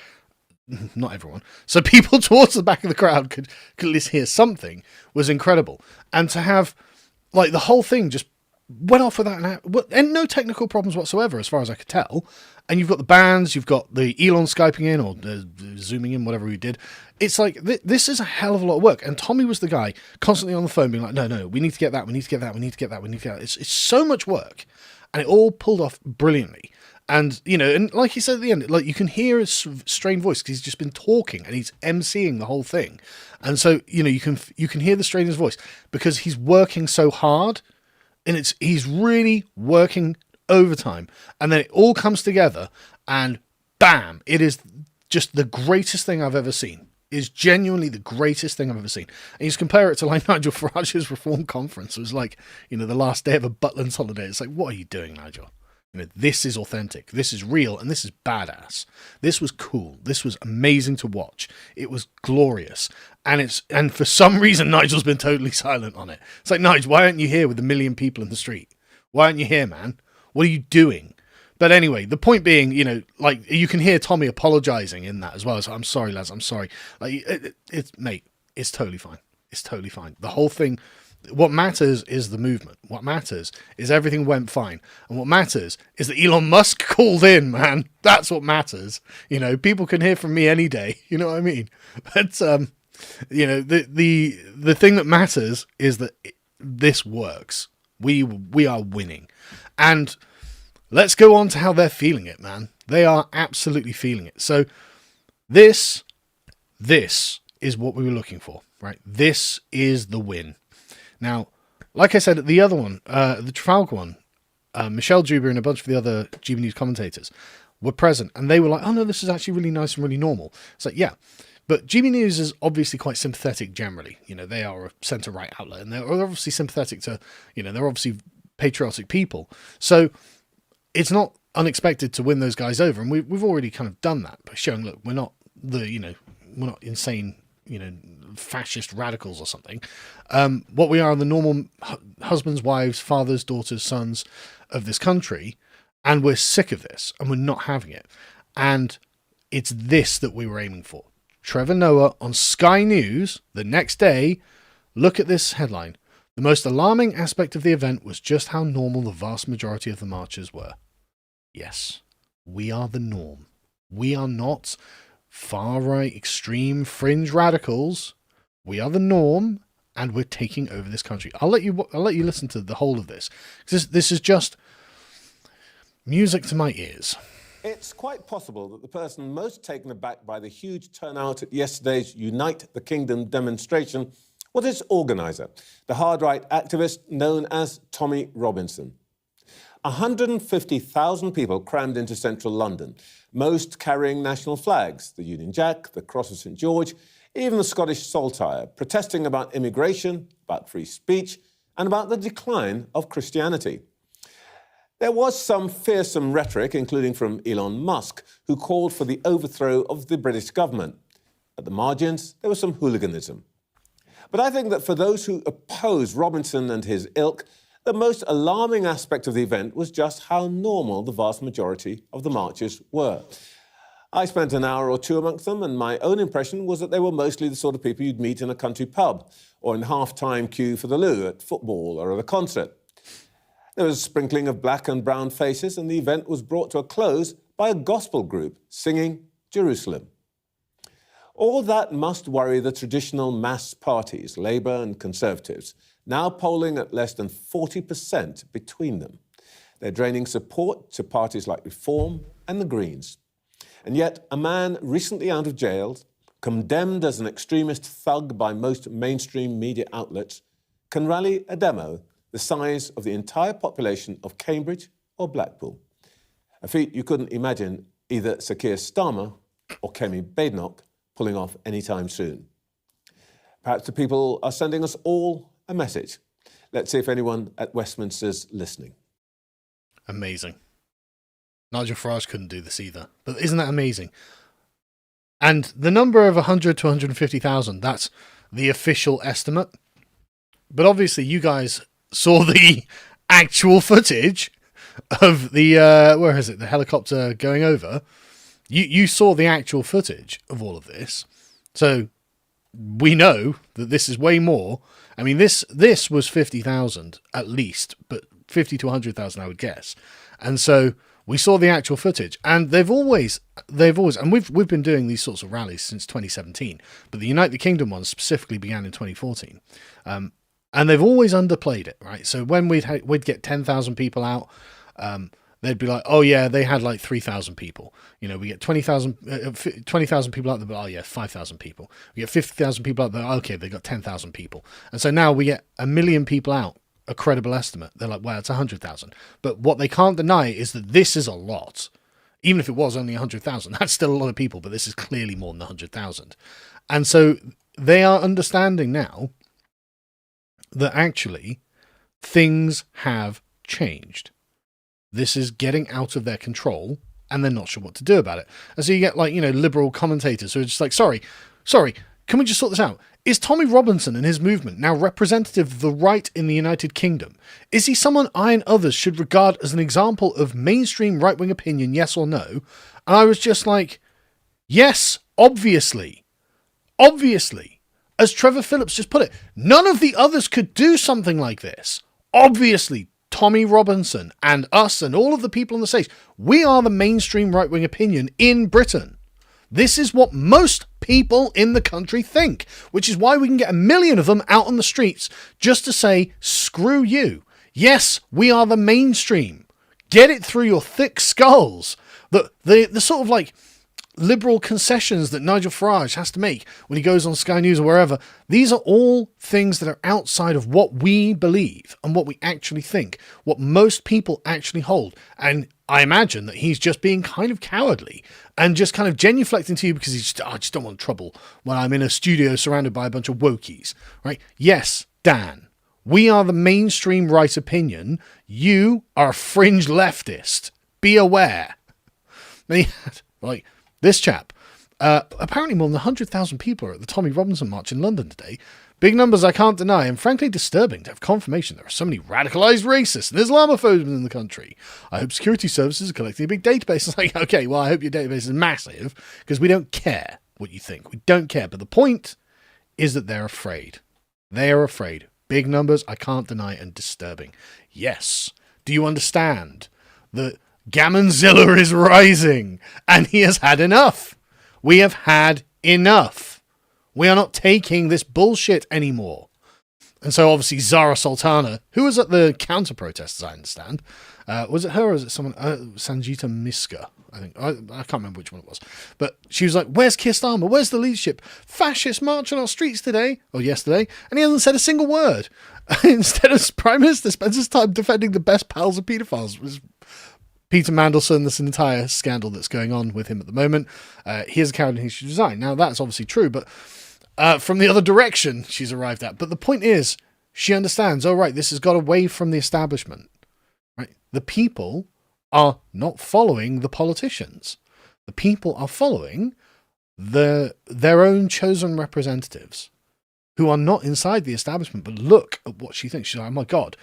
not everyone, so people towards the back of the crowd could at least hear something, was incredible. And to have, like, the whole thing just went off without and no technical problems whatsoever, as far as I could tell. And you've got the bands, you've got the Elon Skyping in or Zooming in, whatever we did. It's like, this is a hell of a lot of work. And Tommy was the guy constantly on the phone being like, no, we need to get that, we need to get that, we need to get that, we need to get that. It's so much work. And it all pulled off brilliantly. And, you know, and like he said at the end, like, you can hear his strained voice because he's just been talking and he's emceeing the whole thing. And so, you know, you can hear the strain in his voice because he's working so hard. And he's really working overtime. And then it all comes together and bam, it is just the greatest thing I've ever seen. It is genuinely the greatest thing I've ever seen. And you just compare it to, like, Nigel Farage's Reform Conference. It was like, you know, the last day of a Butland's holiday. It's like, what are you doing, Nigel? You know, this is authentic. This is real. And this is badass. This was cool. This was amazing to watch. It was glorious. And for some reason, Nigel's been totally silent on it. It's like, Nigel, why aren't you here with a million people in the street? Why aren't you here, man? What are you doing? But anyway, the point being, you know, like, you can hear Tommy apologizing in that as well. So, I'm sorry, lads. I'm sorry. Like, mate, it's totally fine. It's totally fine. The whole thing, what matters is the movement. What matters is everything went fine. And what matters is that Elon Musk called in, man. That's what matters. You know, people can hear from me any day. You know what I mean? But, you know, the thing that matters is that this works. We are winning. And let's go on to how they're feeling it, man. They are absolutely feeling it. So this is what we were looking for, right? This is the win. Now, like I said, the other one, the Trafalgar one, Michelle Juba and a bunch of the other GB News commentators were present, and they were like, oh no, this is actually really nice and really normal. It's like, yeah. But GB News is obviously quite sympathetic generally. You know, they are a centre-right outlet, and they're obviously sympathetic to, you know, they're obviously patriotic people. So it's not unexpected to win those guys over, and we've already kind of done that by showing, look, we're not insane, you know, fascist radicals or something. What we are the normal husbands, wives, fathers, daughters, sons of this country, and we're sick of this, and we're not having it. And it's this that we were aiming for. Trevor Noah on Sky News the next day. Look at this headline. The most alarming aspect of the event was just how normal the vast majority of the marchers were. Yes, we are the norm. We are not far-right, extreme, fringe radicals. We are the norm, and we're taking over this country. I'll let you listen to the whole of this. This is just music to my ears. It's quite possible that the person most taken aback by the huge turnout at yesterday's Unite the Kingdom demonstration was its organiser, the hard-right activist known as Tommy Robinson. 150,000 people crammed into central London, most carrying national flags, the Union Jack, the Cross of St George, even the Scottish saltire, protesting about immigration, about free speech, and about the decline of Christianity. There was some fearsome rhetoric, including from Elon Musk, who called for the overthrow of the British government. At the margins, there was some hooliganism. But I think that for those who oppose Robinson and his ilk, the most alarming aspect of the event was just how normal the vast majority of the marchers were. I spent an hour or two amongst them, and my own impression was that they were mostly the sort of people you'd meet in a country pub or in half-time queue for the loo at football or at a concert. There was a sprinkling of black and brown faces, and the event was brought to a close by a gospel group singing Jerusalem. All that must worry the traditional mass parties, Labour and Conservatives, now polling at less than 40% between them. They're draining support to parties like Reform and the Greens. And yet, a man recently out of jail, condemned as an extremist thug by most mainstream media outlets, can rally a demo the size of the entire population of Cambridge or Blackpool. A feat you couldn't imagine either Sir Keir Starmer or Kemi Badenoch pulling off anytime soon. Perhaps the people are sending us all a message. Let's see if anyone at Westminster's listening. Amazing. Nigel Farage couldn't do this either. But isn't that amazing? And the number of 100 to 150,000, that's the official estimate. But obviously you guys saw the actual footage of the, where is it, the helicopter going over. You saw the actual footage of all of this. So we know that this is way more. I mean, this was 50,000 at least, but 50 to 100,000, I would guess. And so we saw the actual footage, and they've always, and we've been doing these sorts of rallies since 2017, but the United Kingdom one specifically began in 2014. And they've always underplayed it, right? So when we'd get 10,000 people out, they'd be like, oh yeah, they had like 3,000 people. You know, we get 20,000 people out there, but oh yeah, 5,000 people. We get 50,000 people out there, okay, they got 10,000 people. And so now we get 1 million people out, a credible estimate. They're like, well, it's 100,000. But what they can't deny is that this is a lot. Even if it was only 100,000, that's still a lot of people, but this is clearly more than 100,000. And so they are understanding now that actually things have changed. This is getting out of their control, and they're not sure what to do about it. And so you get, like, you know, liberal commentators who are just like, sorry, can we just sort this out? Is Tommy Robinson and his movement now representative of the right in the United Kingdom? Is he someone I and others should regard as an example of mainstream right-wing opinion, yes or no? And I was just like, yes, obviously. Obviously. As Trevor Phillips just put it, none of the others could do something like this. Obviously, Tommy Robinson and us and all of the people on the stage, we are the mainstream right-wing opinion in Britain. This is what most people in the country think, which is why we can get 1 million of them out on the streets just to say, screw you. Yes, we are the mainstream. Get it through your thick skulls. The sort of like liberal concessions that Nigel Farage has to make when he goes on Sky News or wherever, these are all things that are outside of what we believe and what we actually think, what most people actually hold. And I imagine that he's just being kind of cowardly and just kind of genuflecting to you because he's just, I just don't want trouble when I'm in a studio surrounded by a bunch of wokies, right? Yes, Dan, we are the mainstream right opinion. You are a fringe leftist. Be aware. Like, this chap, apparently more than 100,000 people are at the Tommy Robinson March in London today. Big numbers I can't deny, and frankly disturbing to have confirmation there are so many radicalised racists and Islamophobes in the country. I hope security services are collecting a big database. It's like, okay, well, I hope your database is massive, because we don't care what you think. We don't care. But the point is that they're afraid. They are afraid. Big numbers I can't deny and disturbing. Yes. Do you understand that Gammonzilla is rising, and he has had enough. We have had enough. We are not taking this bullshit anymore. And so obviously Zara Sultana, who was at the counter protests, I understand, was it her or was it someone, Sanjita Miska, I think, I can't remember which one it was, but she was like, where's Keir Starmer? Where's the leadership? Fascists march on our streets today, or yesterday, and he hasn't said a single word. Instead of Prime Minister spends his time defending the best pals of paedophiles. Peter Mandelson, this entire scandal that's going on with him at the moment. He is a coward and he should resign. Now, that's obviously true, but from the other direction she's arrived at. But the point is, she understands, oh, right, this has got away from the establishment. Right? The people are not following the politicians. The people are following their own chosen representatives who are not inside the establishment, but look at what she thinks. She's like, oh, my God.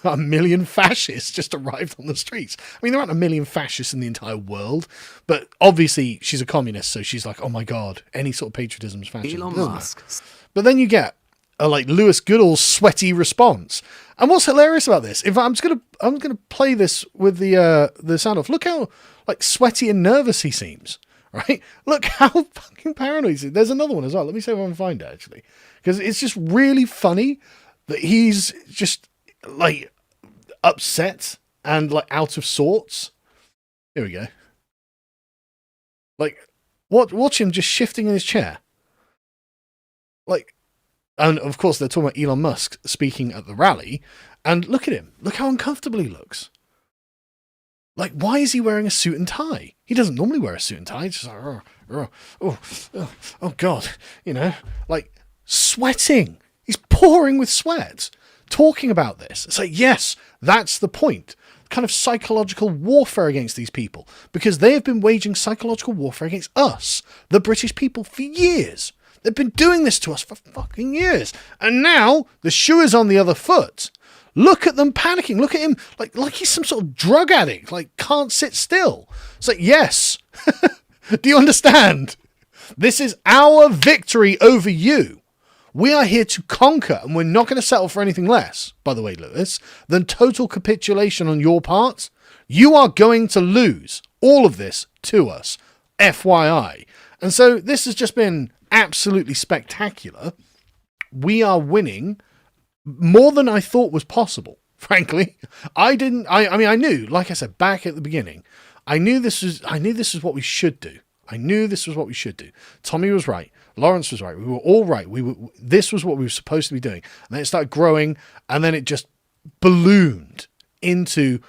1 million fascists just arrived on the streets. I mean, there aren't 1 million fascists in the entire world, but obviously she's a communist, so she's like, oh my God, any sort of patriotism is fascism. Elon Musk. But then you get a like Lewis Goodall's sweaty response. And what's hilarious about this? In fact, I'm gonna play this with the sound off. Look how like sweaty and nervous he seems. Right? Look how fucking paranoid he is. There's another one as well. Let me see if I can find it actually, because it's just really funny that he's just like upset and like out of sorts. Here we go. Like, watch him just shifting in his chair. Like, and of course they're talking about Elon Musk speaking at the rally, and look at him. Look how uncomfortable he looks. Like, why is he wearing a suit and tie? He doesn't normally wear a suit and tie. He's just like, oh God, you know, like sweating. He's pouring with sweat. talking about this. It's like, yes, that's the point. Kind of psychological warfare against these people, because they have been waging psychological warfare against us, the British people, for years. They've been doing this to us for fucking years. And now the shoe is on the other foot. Look at them panicking. Look at him like he's some sort of drug addict, like can't sit still. It's like, yes. Do you understand? This is our victory over you. We are here to conquer, and we're not going to settle for anything less, by the way, Lewis, than total capitulation on your part. You are going to lose all of this to us, FYI. And so this has just been absolutely spectacular. We are winning more than I thought was possible, frankly. I mean, I knew, like I said, back at the beginning, I knew this was what we should do. Tommy was right. Lawrence was right. We were all right. This was what we were supposed to be doing. And then it started growing, and then it just ballooned into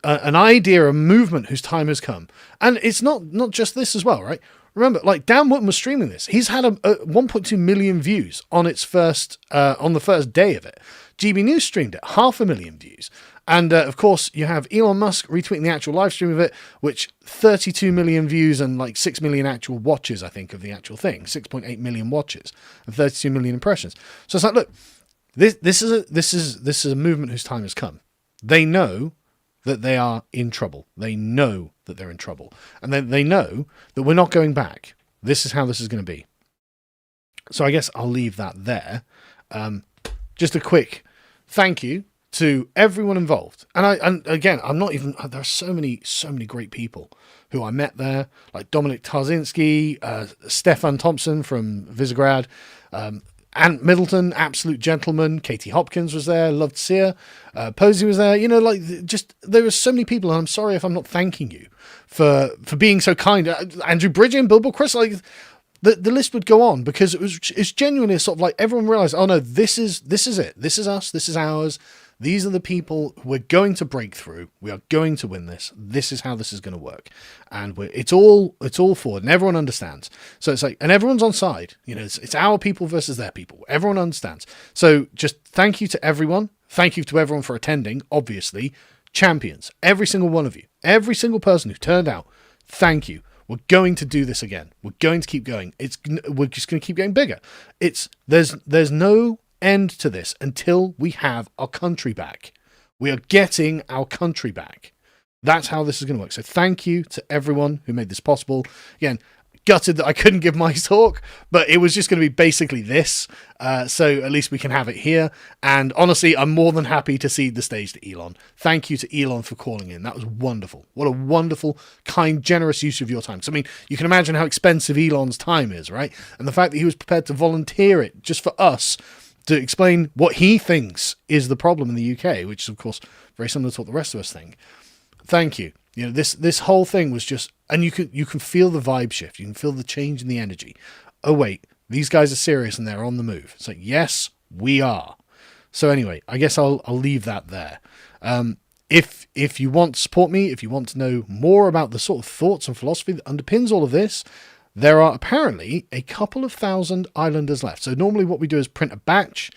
an idea, a movement whose time has come. And it's not just this as well, right? Remember, like Dan Wootton was streaming this. He's had a 1.2 million views on its first on the first day of it. GB News streamed it, 500,000 views. And, of course, you have Elon Musk retweeting the actual live stream of it, which 32 million views and like 6 million actual watches, I think, of the actual thing. 6.8 million watches and 32 million impressions. So it's like, look, this is a movement whose time has come. They know that they are in trouble. They know that they're in trouble. And they know that we're not going back. This is how this is going to be. So I guess I'll leave that there. Just a quick thank you to everyone involved. And again, I'm not even, there are so many great people who I met there, like Dominic Tarzinski, Stefan Thompson from Visegrad, Ant Middleton, absolute gentleman. Katie Hopkins was there, loved to see her. Posey was there. You know, like, just, there were so many people, and I'm sorry if I'm not thanking you for being so kind. Andrew Bridgen, Bilbo Chris, like, the list would go on, because it's genuinely sort of like everyone realized, oh no, this is it. This is us. This is ours. These are the people we're going to break through. We are going to win this. This is how this is going to work. And it's all forward, and everyone understands. So it's like, and everyone's on side. You know, it's our people versus their people. Everyone understands. So just thank you to everyone. Thank you to everyone for attending, obviously. Champions, every single one of you, every single person who turned out, thank you. We're going to do this again. We're going to keep going. We're just going to keep getting bigger. There's no end to this until we have our country back. We are getting our country back. That's how this is going to work. So thank you to everyone who made this possible. Again, gutted that I couldn't give my talk, but it was just going to be basically this. So at least we can have it here. And honestly, I'm more than happy to cede the stage to Elon. Thank you to Elon for calling in. That was wonderful. What a wonderful, kind, generous use of your time. So, I mean, you can imagine how expensive Elon's time is, right? And the fact that he was prepared to volunteer it just for us to explain what he thinks is the problem in the UK, which is, of course, very similar to what the rest of us think. Thank you. You know, this whole thing was just, and you can feel the vibe shift. You can feel the change in the energy. Oh, wait, these guys are serious and they're on the move. It's like, yes, we are. So anyway, I guess I'll leave that there. If you want to support me, if you want to know more about the sort of thoughts and philosophy that underpins all of this, there are apparently a couple of thousand Islanders left. So normally what we do is print a batch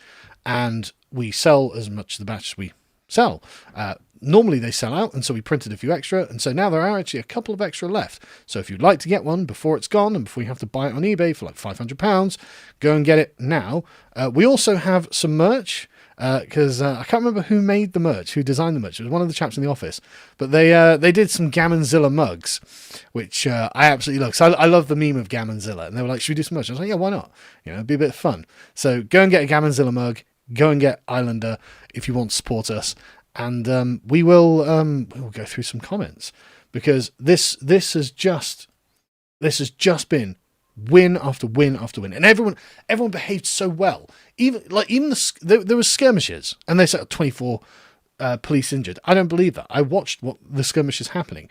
and we sell as much of the batch as we sell. Normally they sell out, and so we printed a few extra, and so now there are actually a couple of extra left. So if you'd like to get one before it's gone and before you have to buy it on eBay for like £500, go and get it now. We also have some merch, because I can't remember who made the merch, who designed the merch. It was one of the chaps in the office, but they did some Gammonzilla mugs, which I absolutely love. So I love the meme of Gammonzilla, and they were like, should we do some merch? I was like, yeah, why not? You know, it'd be a bit of fun. So go and get a Gammonzilla mug, go and get Islander if you want to support us. And we will go through some comments, because this has just been win after win after win, and everyone behaved so well. Even there was skirmishes, and they said 24 police injured. I don't believe that. I watched what the skirmishes happening.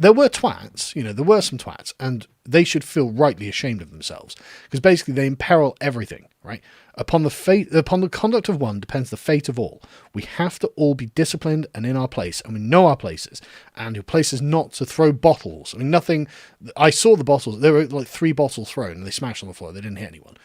There were twats, you know, there were some twats, and they should feel rightly ashamed of themselves, because basically they imperil everything, right? Upon the conduct of one depends the fate of all. We have to all be disciplined and in our place, and we know our places, and your place is not to throw bottles. I mean, nothing. I saw the bottles. There were like 3 bottles thrown, and they smashed on the floor. They didn't hit anyone.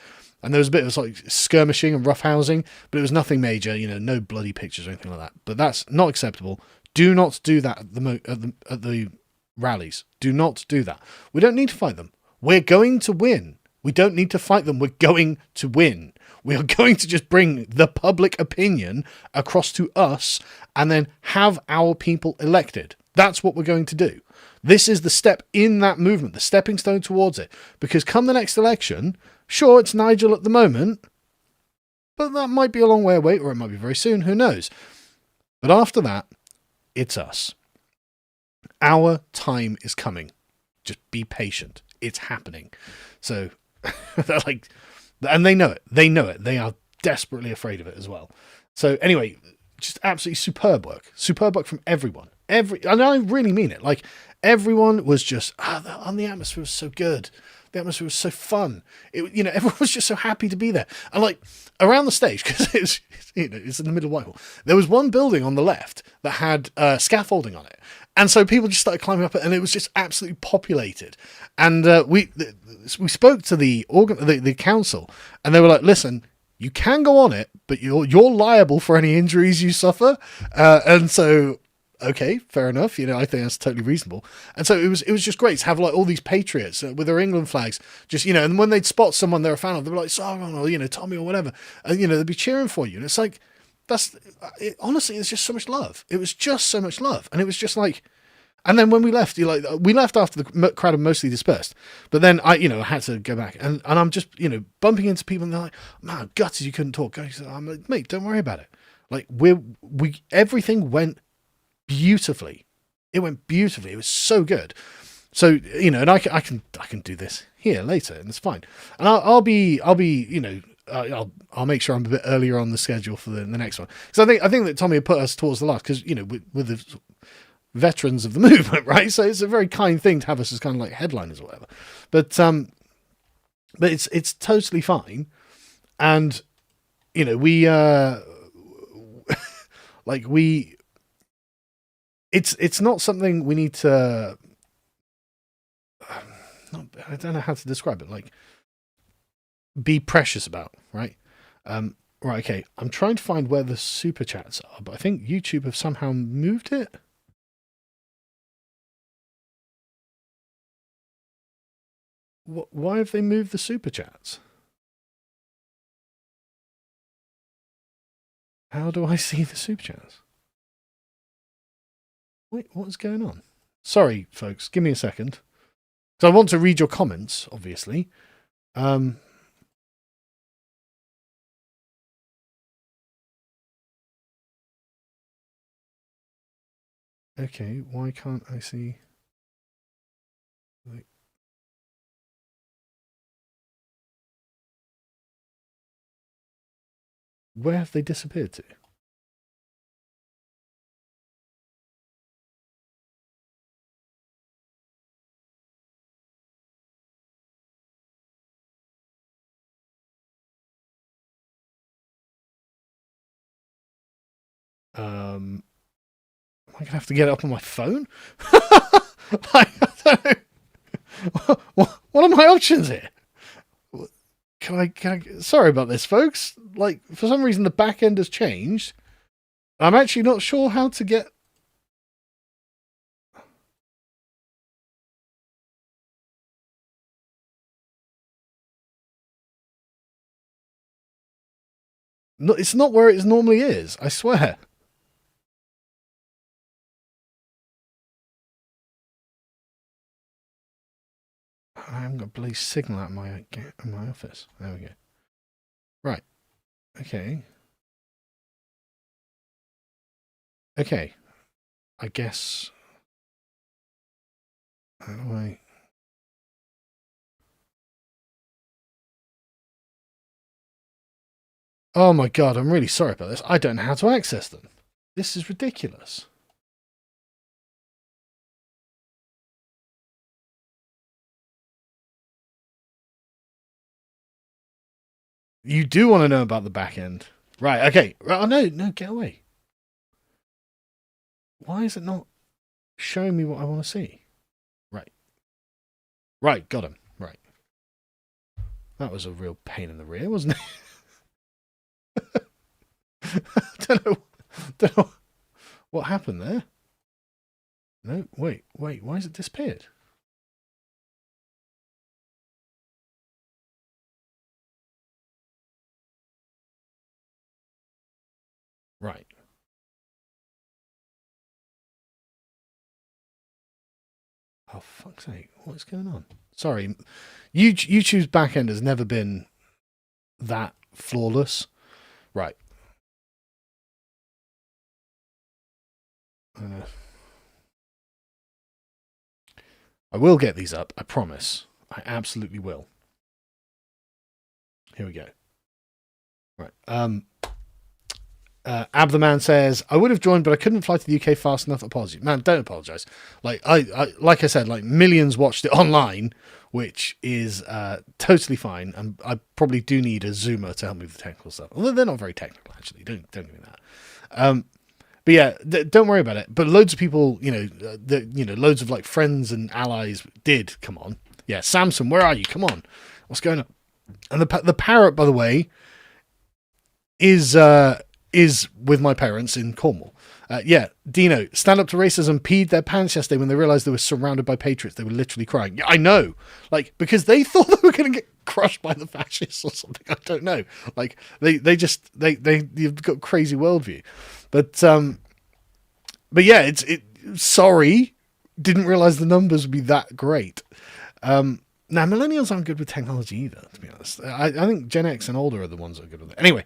And there was a bit of like skirmishing and roughhousing, but it was nothing major, no bloody pictures or anything like that. But that's not acceptable. Do not do that at the rallies. Do not do that. We don't need to fight them. We're going to win. We don't need to fight them. We're going to win. We are going to just bring the public opinion across to us and then have our people elected. That's what we're going to do. This is the step in that movement, the stepping stone towards it. Because come the next election, sure, it's Nigel at the moment, but that might be a long way away, or it might be very soon. Who knows? But after that, it's us. Our time is coming. Just be patient. It's happening. So, they're like, and they know it. They know it. They are desperately afraid of it as well. So anyway, just absolutely superb work. Superb work from everyone. And I really mean it. Like, everyone was just, and the atmosphere was so good. The atmosphere was so fun. Everyone was just so happy to be there. And like around the stage, because it's in the middle of Whitehall, there was one building on the left that had scaffolding on it. And so people just started climbing up it, and it was just absolutely populated. And we spoke to the council, and they were like, listen, you can go on it, but you're liable for any injuries you suffer. And so, okay, fair enough. I think that's totally reasonable. And so it was just great to have like all these patriots with their England flags, just, and when they'd spot someone they're a fan of, they'd be like, Sargon or, Tommy or whatever. And, they'd be cheering for you. And it's like, honestly, it's just so much love. It was just so much love. And it was just like, and then when we left, we left after the crowd had mostly dispersed. But then I had to go back, and I'm just, bumping into people, and they're like, man, gutted you couldn't talk. I'm like, mate, don't worry about it. Like everything went beautifully. It went beautifully. It was so good. So, and I can do this here later, and it's fine. And I'll be, I'll make sure I'm a bit earlier on the schedule for the next one. Because I think that Tommy had put us towards the last, because, with the veterans of the movement, right? So it's a very kind thing to have us as kind of like headliners or whatever. But it's totally fine. And, we, it's not something we need to, I don't know how to describe it. Like, be precious about, right? Right. Okay. I'm trying to find where the super chats are, but I think YouTube have somehow moved it. Why have they moved the super chats? How do I see the super chats? Wait, what's going on? Sorry, folks. Give me a second. So I want to read your comments, obviously. Okay, why can't I see? Where have they disappeared to? Am I gonna have to get it up on my phone? I don't know. What are my options here? Can I? Sorry about this, folks. Like, for some reason, the back end has changed. I'm actually not sure how to get. No, it's not where it normally is. I swear. I haven't got a bloody signal out in my office. There we go. Right. Okay. Okay. I guess. How do I? Oh my god, I'm really sorry about this. I don't know how to access them. This is ridiculous. You do want to know about the back end. Right, okay. Oh, no, get away. Why is it not showing me what I want to see? Right. Right, got him. Right. That was a real pain in the rear, wasn't it? Don't know what happened there. No, wait, why has it disappeared? Right. Oh, fuck's sake. What's going on? Sorry. YouTube's backend has never been that flawless. Right. I will get these up. I promise. I absolutely will. Here we go. Right. Ab the Man says, I would have joined, but I couldn't fly to the UK fast enough. Apologies. Man, don't apologize. Like I said, like millions watched it online, which is totally fine. And I probably do need a Zoomer to help me with the technical stuff. Although they're not very technical, actually. Don't give me that. But yeah, don't worry about it. But loads of people, loads of like friends and allies did come on. Yeah, Samson, where are you? Come on. What's going on? And the parrot, by the way, is with my parents in Cornwall. Yeah, Dino, stand up to racism peed their pants yesterday when they realised they were surrounded by patriots. They were literally crying. Yeah, I know. Like, because they thought they were going to get crushed by the fascists or something. I don't know. Like, you've got a crazy worldview. But yeah, sorry. Didn't realise the numbers would be that great. Now, millennials aren't good with technology either, to be honest. I think Gen X and older are the ones that are good with it. Anyway,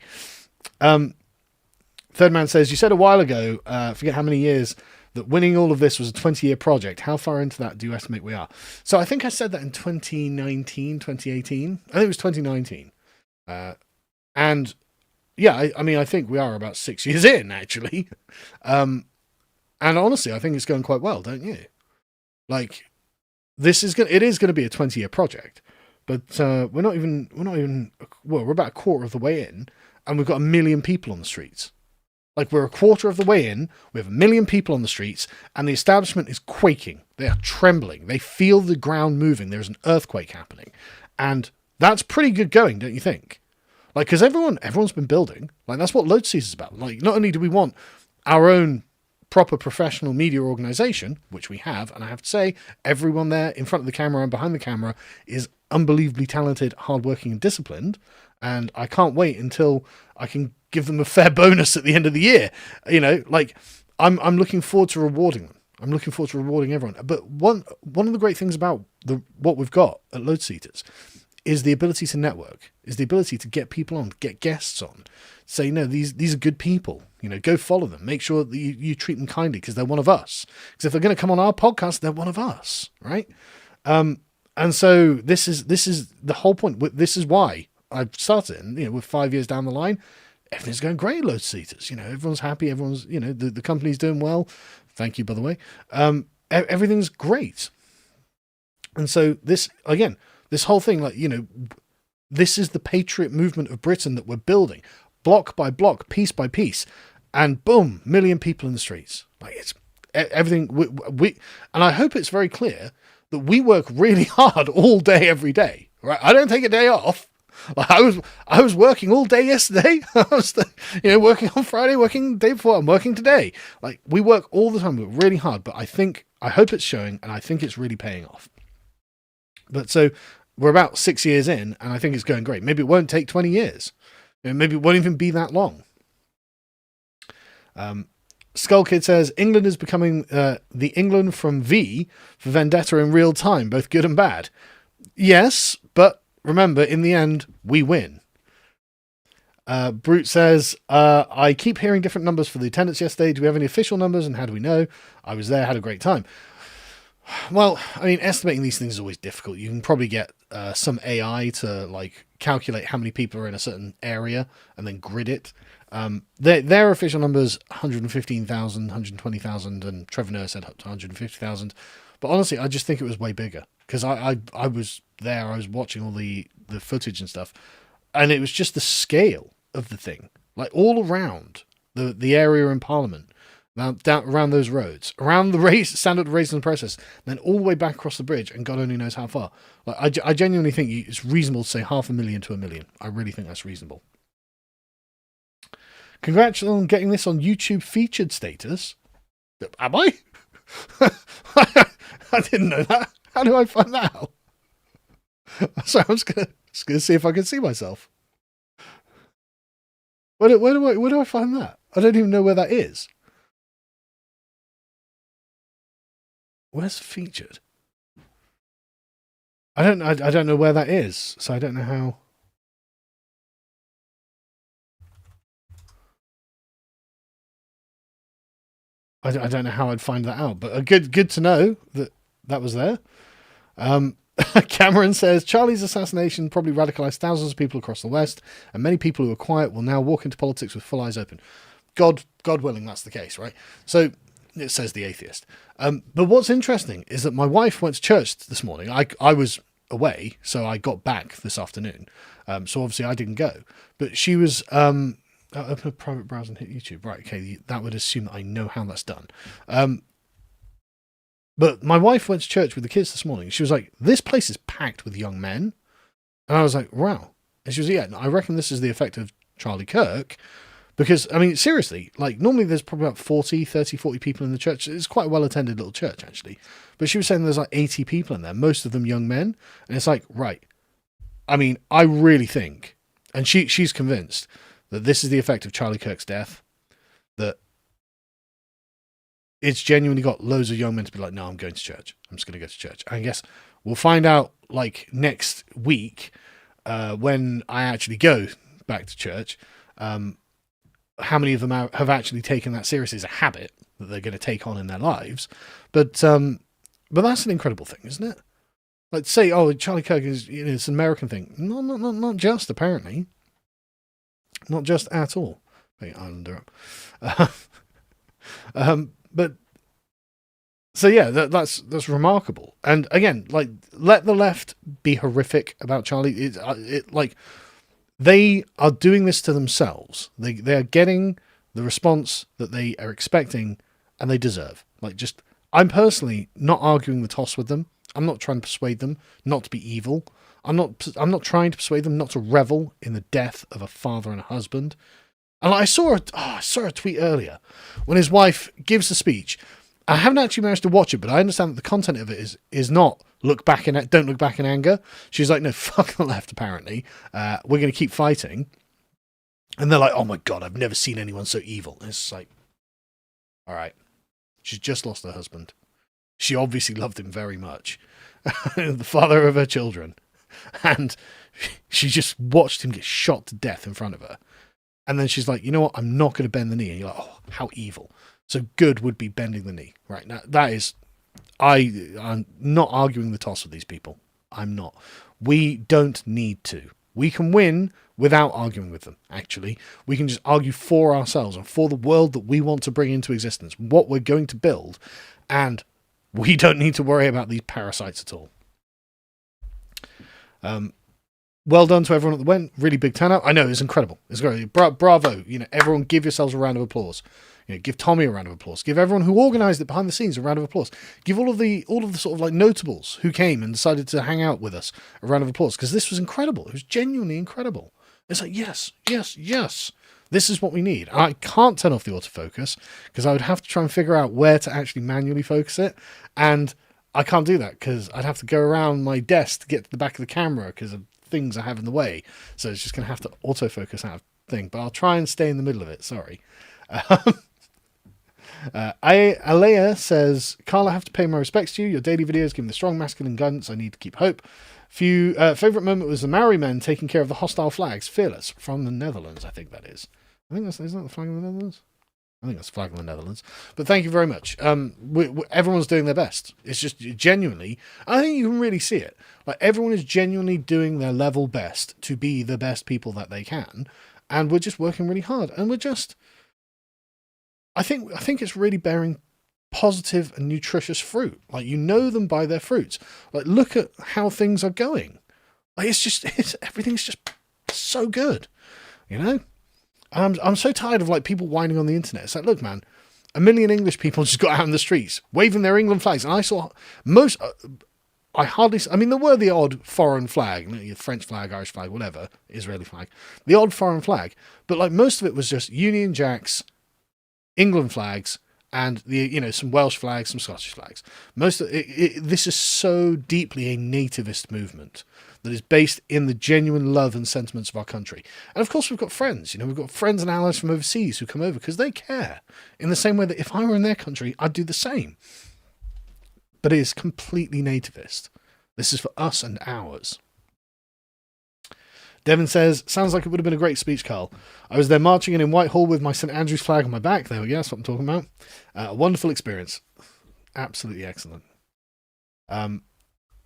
Third Man says, you said a while ago, forget how many years, that winning all of this was a 20-year project. How far into that do you estimate we are? So I think I said that in 2019, 2018. I think it was 2019. And yeah, I mean, I think we are about 6 years in, actually. And honestly, I think it's going quite well, don't you? Like, it is going to be a 20-year project, but we're about a quarter of the way in, and we've got 1 million people on the streets. Like, we're a quarter of the way in, we have 1 million people on the streets, and the establishment is quaking. They are trembling. They feel the ground moving. There's an earthquake happening. And that's pretty good going, don't you think? Like, because everyone's been building. Like, that's what Loadseas is about. Like, not only do we want our own proper professional media organization, which we have, and I have to say, everyone there in front of the camera and behind the camera is unbelievably talented, hardworking, and disciplined. And I can't wait until I can give them a fair bonus at the end of the year. You know, like, I'm looking forward to rewarding them. I'm looking forward to rewarding everyone. But one of the great things about what we've got at Loadseaters is the ability to network, is the ability to get people on, get guests on, say, no, these are good people. You know, go follow them. Make sure that you treat them kindly because they're one of us. Because if they're going to come on our podcast, they're one of us, right? And so this is the whole point. This is why I've started. And, we're 5 years down the line. Everything's going great, Loadseaters. Everyone's happy. Everyone's, the company's doing well. Thank you, by the way. Everything's great. And so this whole thing, like, this is the patriot movement of Britain that we're building, block by block, piece by piece, and boom, 1 million people in the streets. Like, it's everything. We and I hope it's very clear that we work really hard all day, every day. Right? I don't take a day off. Like, I was working all day yesterday. I was, working on Friday, working the day before. I'm working today. Like, we work all the time. We work really hard, but I hope it's showing, and I think it's really paying off. But so we're about 6 years in, and I think it's going great. Maybe it won't take 20 years. Maybe it won't even be that long. Skull Kid says, England is becoming the England from V for Vendetta in real time, both good and bad. Yes, but remember, in the end, we win. Brute says, I keep hearing different numbers for the attendance yesterday. Do we have any official numbers, and how do we know? I was there, had a great time. Well, I mean, estimating these things is always difficult. You can probably get some AI to, like, calculate how many people are in a certain area and then grid it. Their official numbers, 115,000, 120,000, and Trevor Noah said up to 150,000. But honestly, I just think it was way bigger because I was there. I was watching all the footage and stuff, and it was just the scale of the thing, like all around the area in Parliament. down around those roads, around the race, stand up the raising process, then all the way back across the bridge, and God only knows how far. Like I genuinely think it's reasonable to say 500,000 to 1 million. I really think that's reasonable. Congrats on getting this on YouTube featured status. Am I? I didn't know that. How do I find that out? So I'm just gonna see if I can see myself. Where do I find that? I don't even know where that is. Where's featured? I don't know where that is, so I don't know how. I don't know how I'd find that out, but good to know that was there. Cameron says Charlie's assassination probably radicalized thousands of people across the West, and many people who are quiet will now walk into politics with full eyes open. God willing, that's the case, right? So it says the atheist. But what's interesting is that my wife went to church this morning. I was away, so I got back this afternoon. So obviously I didn't go, but she was. I'll open a private browser and hit YouTube. Right, okay, that would assume that I know how that's done. But my wife went to church with the kids this morning. She was like, this place is packed with young men. And I was like, wow. And she was, yeah, I reckon this is the effect of Charlie Kirk. Because, I mean, seriously, like, normally there's probably about 40 people in the church. It's quite a well-attended little church, actually. But she was saying there's like 80 people in there, most of them young men. And it's like, right. I mean, I really think, and she's convinced, that this is the effect of Charlie Kirk's death. That it's genuinely got loads of young men to be like, no, I'm going to church. I'm just going to go to church. I guess we'll find out like next week when I actually go back to church, how many of them have actually taken that seriously as a habit that they're going to take on in their lives. But that's an incredible thing, isn't it? Like say, oh, Charlie Kirk is, it's an American thing. No, not just apparently. Not just at all. Wait, Islander up. But so yeah, that's remarkable. And again, like, let the left be horrific about Charlie. It like they are doing this to themselves. They are getting the response that they are expecting and they deserve. Like, just I'm personally not arguing the toss with them. I'm not trying to persuade them not to be evil. I'm not trying to persuade them not to revel in the death of a father and a husband. And I saw a tweet earlier when his wife gives a speech. I haven't actually managed to watch it, but I understand that the content of it is not don't look back in anger. She's like, no, fuck the left, apparently. We're going to keep fighting. And they're like, oh my God, I've never seen anyone so evil. And it's like, all right. She's just lost her husband. She obviously loved him very much. The father of her children. And she just watched him get shot to death in front of her. And then she's like, you know what? I'm not going to bend the knee. And you're like, oh, how evil. So good would be bending the knee. Right. Now, that is, I'm not arguing the toss with these people. I'm not. We don't need to. We can win without arguing with them, actually. We can just argue for ourselves and for the world that we want to bring into existence, what we're going to build. And we don't need to worry about these parasites at all. Well done to everyone that went. Really big turnout. I know, it's incredible. It's great. Bravo. Everyone give yourselves a round of applause. Give Tommy a round of applause. Give everyone who organised it behind the scenes a round of applause. Give all of the sort of like notables who came and decided to hang out with us a round of applause, because this was incredible. It was genuinely incredible. It's like, yes. This is what we need. I can't turn off the autofocus because I would have to try and figure out where to actually manually focus it. And I can't do that because I'd have to go around my desk to get to the back of the camera because of things I have in the way. So it's just going to have to autofocus out of thing. But I'll try and stay in the middle of it. Sorry. Alea says, Carl, I have to pay my respects to you. Your daily videos give me the strong masculine guidance I need to keep hope. Favourite moment was the Maori men taking care of the hostile flags. Fearless from the Netherlands, I think that is. Isn't that the flag of the Netherlands? I think that's the flag of the Netherlands. But thank you very much. Everyone's doing their best. It's just genuinely, I think you can really see it. Like, everyone is genuinely doing their level best to be the best people that they can. And we're just working really hard. And we're just, I think it's really bearing positive and nutritious fruit. Like, you know them by their fruits. Like, look at how things are going. Like, everything's just so good, I'm so tired of like people whining on the internet. It's like, look, man, 1 million English people just got out in the streets waving their England flags. And I saw most, there were the odd foreign flag, French flag, Irish flag, whatever, Israeli flag, the odd foreign flag. But like most of it was just Union Jacks, England flags, and some Welsh flags, some Scottish flags. Most of this is so deeply a nativist movement that is based in the genuine love and sentiments of our country. And of course, we've got friends. We've got friends and allies from overseas who come over because they care in the same way that if I were in their country, I'd do the same. But it is completely nativist. This is for us and ours. Devon says, sounds like it would have been a great speech, Carl. I was there marching in Whitehall with my St Andrew's flag on my back. There we go, that's what I'm talking about. A wonderful experience. Absolutely excellent.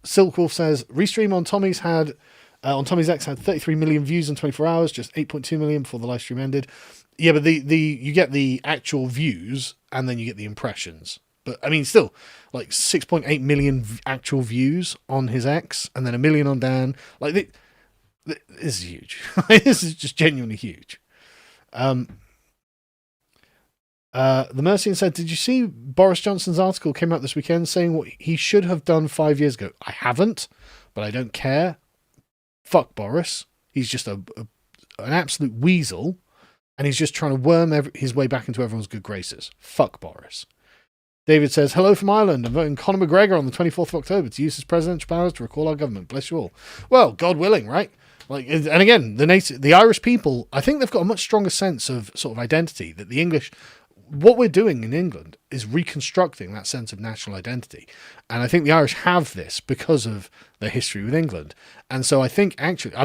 Silkwolf says, Restream on Tommy's X had 33 million views in 24 hours, just 8.2 million before the live stream ended. Yeah, but you get the actual views and then you get the impressions. But I mean, still, like 6.8 million actual views on his X and then 1 million on Dan. Like, this is huge. This is just genuinely huge. The Mercian said, did you see Boris Johnson's article came out this weekend saying what he should have done 5 years ago? I haven't, but I don't care. Fuck Boris. He's just an absolute weasel, and he's just trying to worm his way back into everyone's good graces. Fuck Boris. David says, hello from Ireland. I'm voting Conor McGregor on the 24th of October to use his presidential powers to recall our government. Bless you all. Well, God willing, right? And again, the Irish people, I think they've got a much stronger sense of sort of identity that the English, what we're doing in England is reconstructing that sense of national identity. And I think the Irish have this because of their history with England. And so I think actually,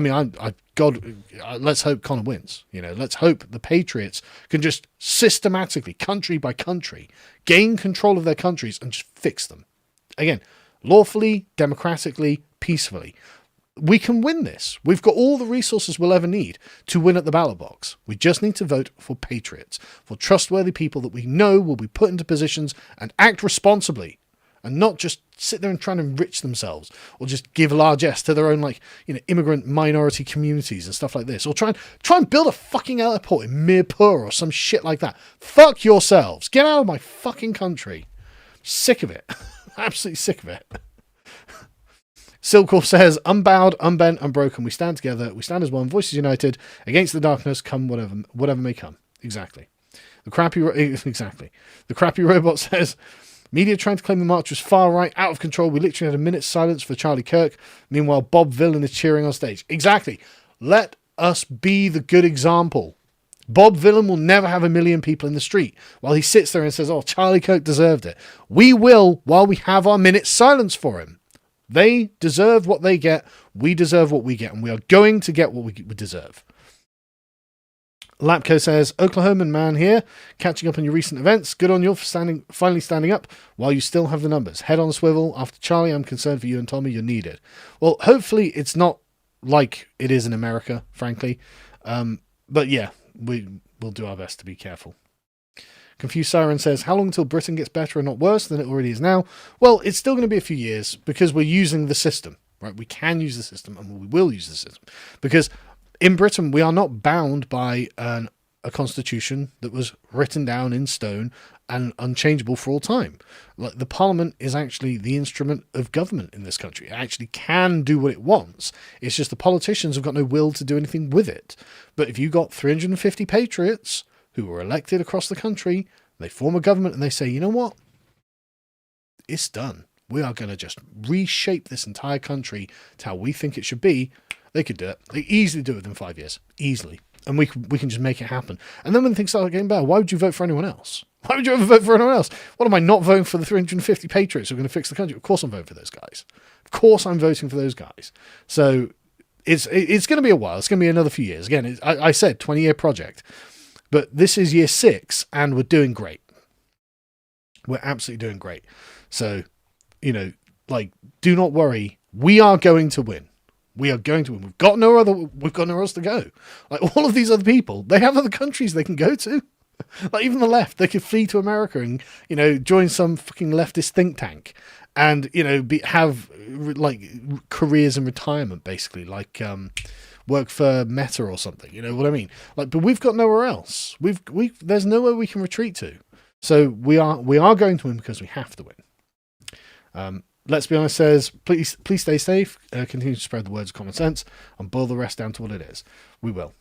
let's hope Conor wins. Let's hope the Patriots can just systematically, country by country, gain control of their countries and just fix them. Again, lawfully, democratically, peacefully. We can win this. We've got all the resources we'll ever need to win at the ballot box. We just need to vote for patriots, for trustworthy people that we know will be put into positions and act responsibly and not just sit there and try and enrich themselves or just give largesse to their own immigrant minority communities and stuff like this, or try and build a fucking airport in Mirpur or some shit like that. Fuck yourselves. Get out of my fucking country. Sick of it. Absolutely sick of it. Silkwolf says, unbowed, unbent, unbroken. We stand together. We stand as one. Voices united against the darkness. Come whatever may come. Exactly. The crappy robot says, media trying to claim the march was far right, out of control. We literally had a minute's silence for Charlie Kirk. Meanwhile, Bob Villain is cheering on stage. Exactly. Let us be the good example. Bob Villain will never have 1 million people in the street while he sits there and says, oh, Charlie Kirk deserved it. We will while we have our minute's silence for him. They deserve what they get. We deserve what we get. And we are going to get what we deserve. Lapco says, Oklahoman man here, catching up on your recent events. Good on you for finally standing up while you still have the numbers. Head on swivel. After Charlie, I'm concerned for you and Tommy. You're needed. Well, hopefully it's not like it is in America, frankly. But yeah, we'll do our best to be careful. Confused Siren says, how long until Britain gets better and not worse than it already is now? Well, it's still going to be a few years because we're using the system, right? We can use the system and we will use the system because in Britain, we are not bound by a constitution that was written down in stone and unchangeable for all time. Like the Parliament is actually the instrument of government in this country. It actually can do what it wants. It's just the politicians have got no will to do anything with it. But if you got 350 patriots who were elected across the country, they form a government and they say, you know what? It's done. We are going to just reshape this entire country to how we think it should be. They could do it. They easily do it within 5 years. Easily. And we can just make it happen. And then when things start getting better, why would you vote for anyone else? Why would you ever vote for anyone else? What am I not voting for the 350 patriots who are going to fix the country? Of course I'm voting for those guys. Of course I'm voting for those guys. So it's going to be a while. It's going to be another few years. Again, I said 20-year project. But this is year 6 and we're doing great. We're absolutely doing great. So, do not worry. We are going to win. We are going to win. We've got nowhere else to go. Like all of these other people, they have other countries they can go to. Like even the left, they could flee to America and, join some fucking leftist think tank and, have careers in retirement, basically, work for Meta or something, you know what I mean? But we've got nowhere else. There's nowhere we can retreat to. So we are going to win because we have to win. Let's Be Honest says, please stay safe, continue to spread the words of common sense, and boil the rest down to what it is. We will.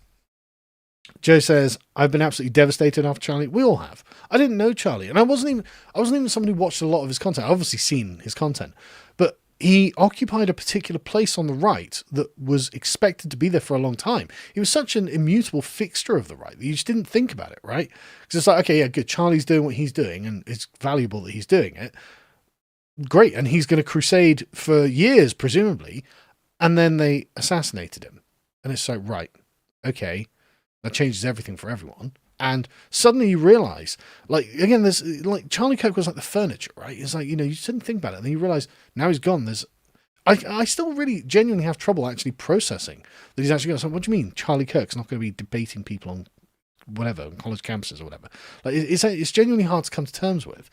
Joe says, I've been absolutely devastated after Charlie. We all have. I didn't know Charlie, and I wasn't even somebody who watched a lot of his content. I've obviously seen his content, but he occupied a particular place on the right that was expected to be there for a long time. He was such an immutable fixture of the right that you just didn't think about it, right? Because it's like, okay, yeah, good. Charlie's doing what he's doing, and it's valuable that he's doing it. Great, and he's going to crusade for years, presumably, and then they assassinated him. And it's like, right, okay, that changes everything for everyone. And suddenly you realise, like, again, there's, like, Charlie Kirk was like the furniture, right? It's like, you just didn't think about it, and then you realise, now he's gone, I still really genuinely have trouble actually processing that he's actually gone. So what do you mean Charlie Kirk's not going to be debating people on whatever, on college campuses or whatever? Like, it's genuinely hard to come to terms with.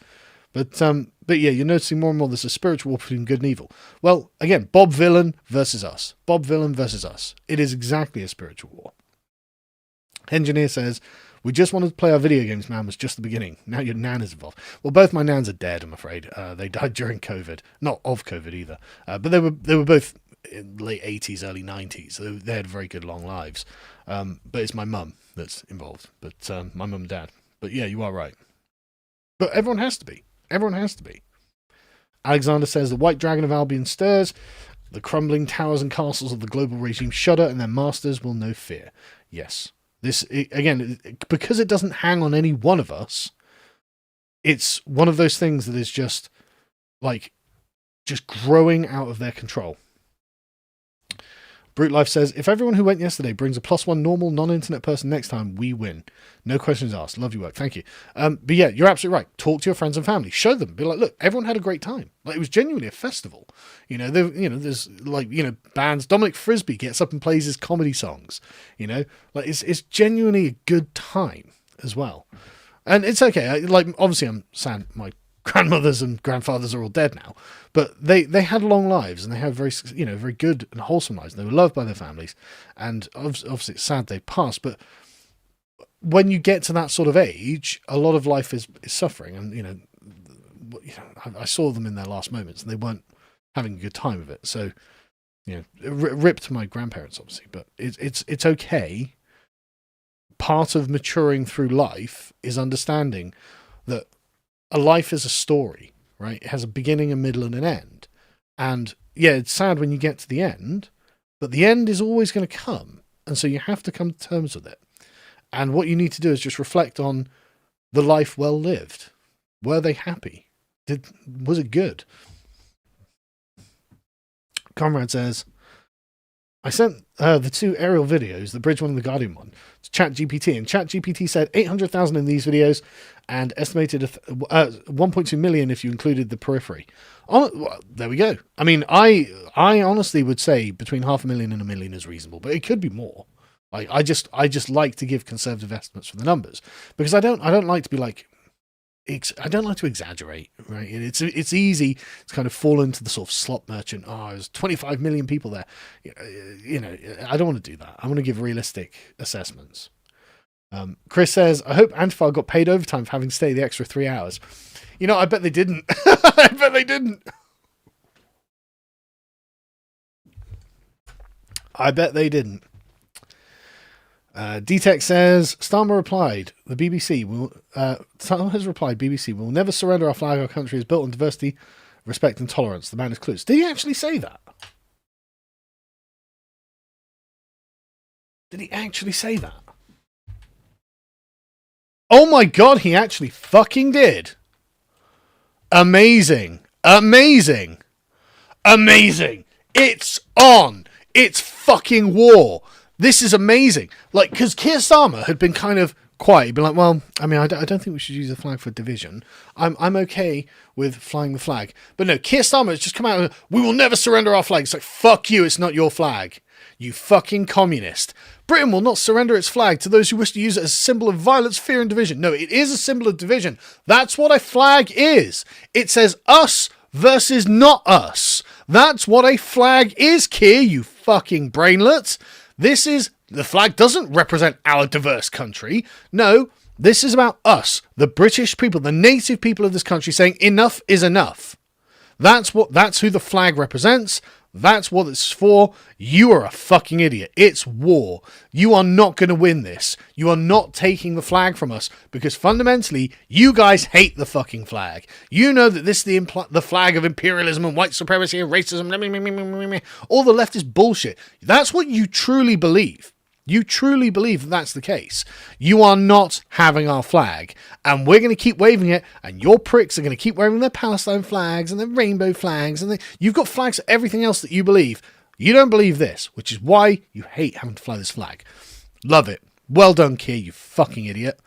But yeah, you're noticing more and more there's a spiritual war between good and evil. Well, again, Bob Villain versus us. Bob Villain versus us. It is exactly a spiritual war. Engineer says, we just wanted to play our video games, man, was just the beginning. Now your nan is involved. Well, both my nans are dead, I'm afraid. They died during COVID. Not of COVID either. But they were both in late 80s, early 90s. So they had very good long lives. But it's my mum that's involved. But my mum and dad. But yeah, you are right. But everyone has to be. Everyone has to be. Alexander says, the White Dragon of Albion stirs, the crumbling towers and castles of the global regime shudder, and their masters will know fear. Yes. This, again, because it doesn't hang on any one of us, it's one of those things that is just, like, just growing out of their control. Brute Life says, if everyone who went yesterday brings a +1 normal non-internet person next time, we win. No questions asked. Love your work. Thank you. But yeah, you're absolutely right. Talk to your friends and family. Show them. Be like, look, everyone had a great time. Like, it was genuinely a festival. There's like, bands. Dominic Frisby gets up and plays his comedy songs. Like it's genuinely a good time as well. And it's okay. Obviously I'm sad my grandmothers and grandfathers are all dead now, but they had long lives and they had very good and wholesome lives. They were loved by their families, and obviously it's sad they passed. But when you get to that sort of age, a lot of life is suffering, and I saw them in their last moments, and they weren't having a good time of it. So rip to my grandparents, obviously, but it's okay. Part of maturing through life is understanding that a life is a story, right? It has a beginning, a middle, and an end. And yeah, it's sad when you get to the end, but the end is always going to come. And so you have to come to terms with it. And what you need to do is just reflect on the life well lived. Were they happy? Was it good? Comrade says, I sent the 2 aerial videos, the Bridge one and the Guardian one, to ChatGPT, and ChatGPT said 800,000 in these videos and estimated 1.2 million if you included the periphery. There we go. I mean, I honestly would say between 500,000 and 1 million is reasonable, but it could be more. I just like to give conservative estimates for the numbers, because I don't like to be like, I don't like to exaggerate, right? It's easy to kind of fall into the sort of slot merchant. Oh, there's 25 million people there. I don't want to do that. I want to give realistic assessments. Chris says, I hope Antifa got paid overtime for having stayed the extra 3 hours. I bet they didn't. I bet they didn't. I bet they didn't. DTEC says, Starmer replied, Starmer has replied, BBC will never surrender our flag. Our country is built on diversity, respect and tolerance. The man is clueless. Did he actually say that? Did he actually say that? Oh my God, he actually fucking did. Amazing. Amazing. Amazing. It's on. It's fucking war. This is amazing. Like, because Keir Starmer had been kind of quiet. He'd been like, well, I mean, I don't think we should use the flag for division. I'm okay with flying the flag. But no, Keir Starmer has just come out and, we will never surrender our flag. It's like, fuck you, it's not your flag. You fucking communist. Britain will not surrender its flag to those who wish to use it as a symbol of violence, fear and division. No, it is a symbol of division. That's what a flag is. It says us versus not us. That's what a flag is, Keir, you fucking brainlets. The flag doesn't represent our diverse country. No, This is about us, the British people, the native people of this country, saying enough is enough. That's who the flag represents. That's what it's for. You are a fucking idiot. It's war. You are not going to win this. You are not taking the flag from us because fundamentally, you guys hate the fucking flag. You know that this is the flag of imperialism and white supremacy and racism. All the leftist bullshit. That's what you truly believe. You truly believe that that's the case. You are not having our flag, and we're going to keep waving it, and your pricks are going to keep waving their Palestine flags and their rainbow flags, and you've got flags for everything else that you believe. You don't believe this, which is why you hate having to fly this flag. Love it. Well done, Keir, you fucking idiot.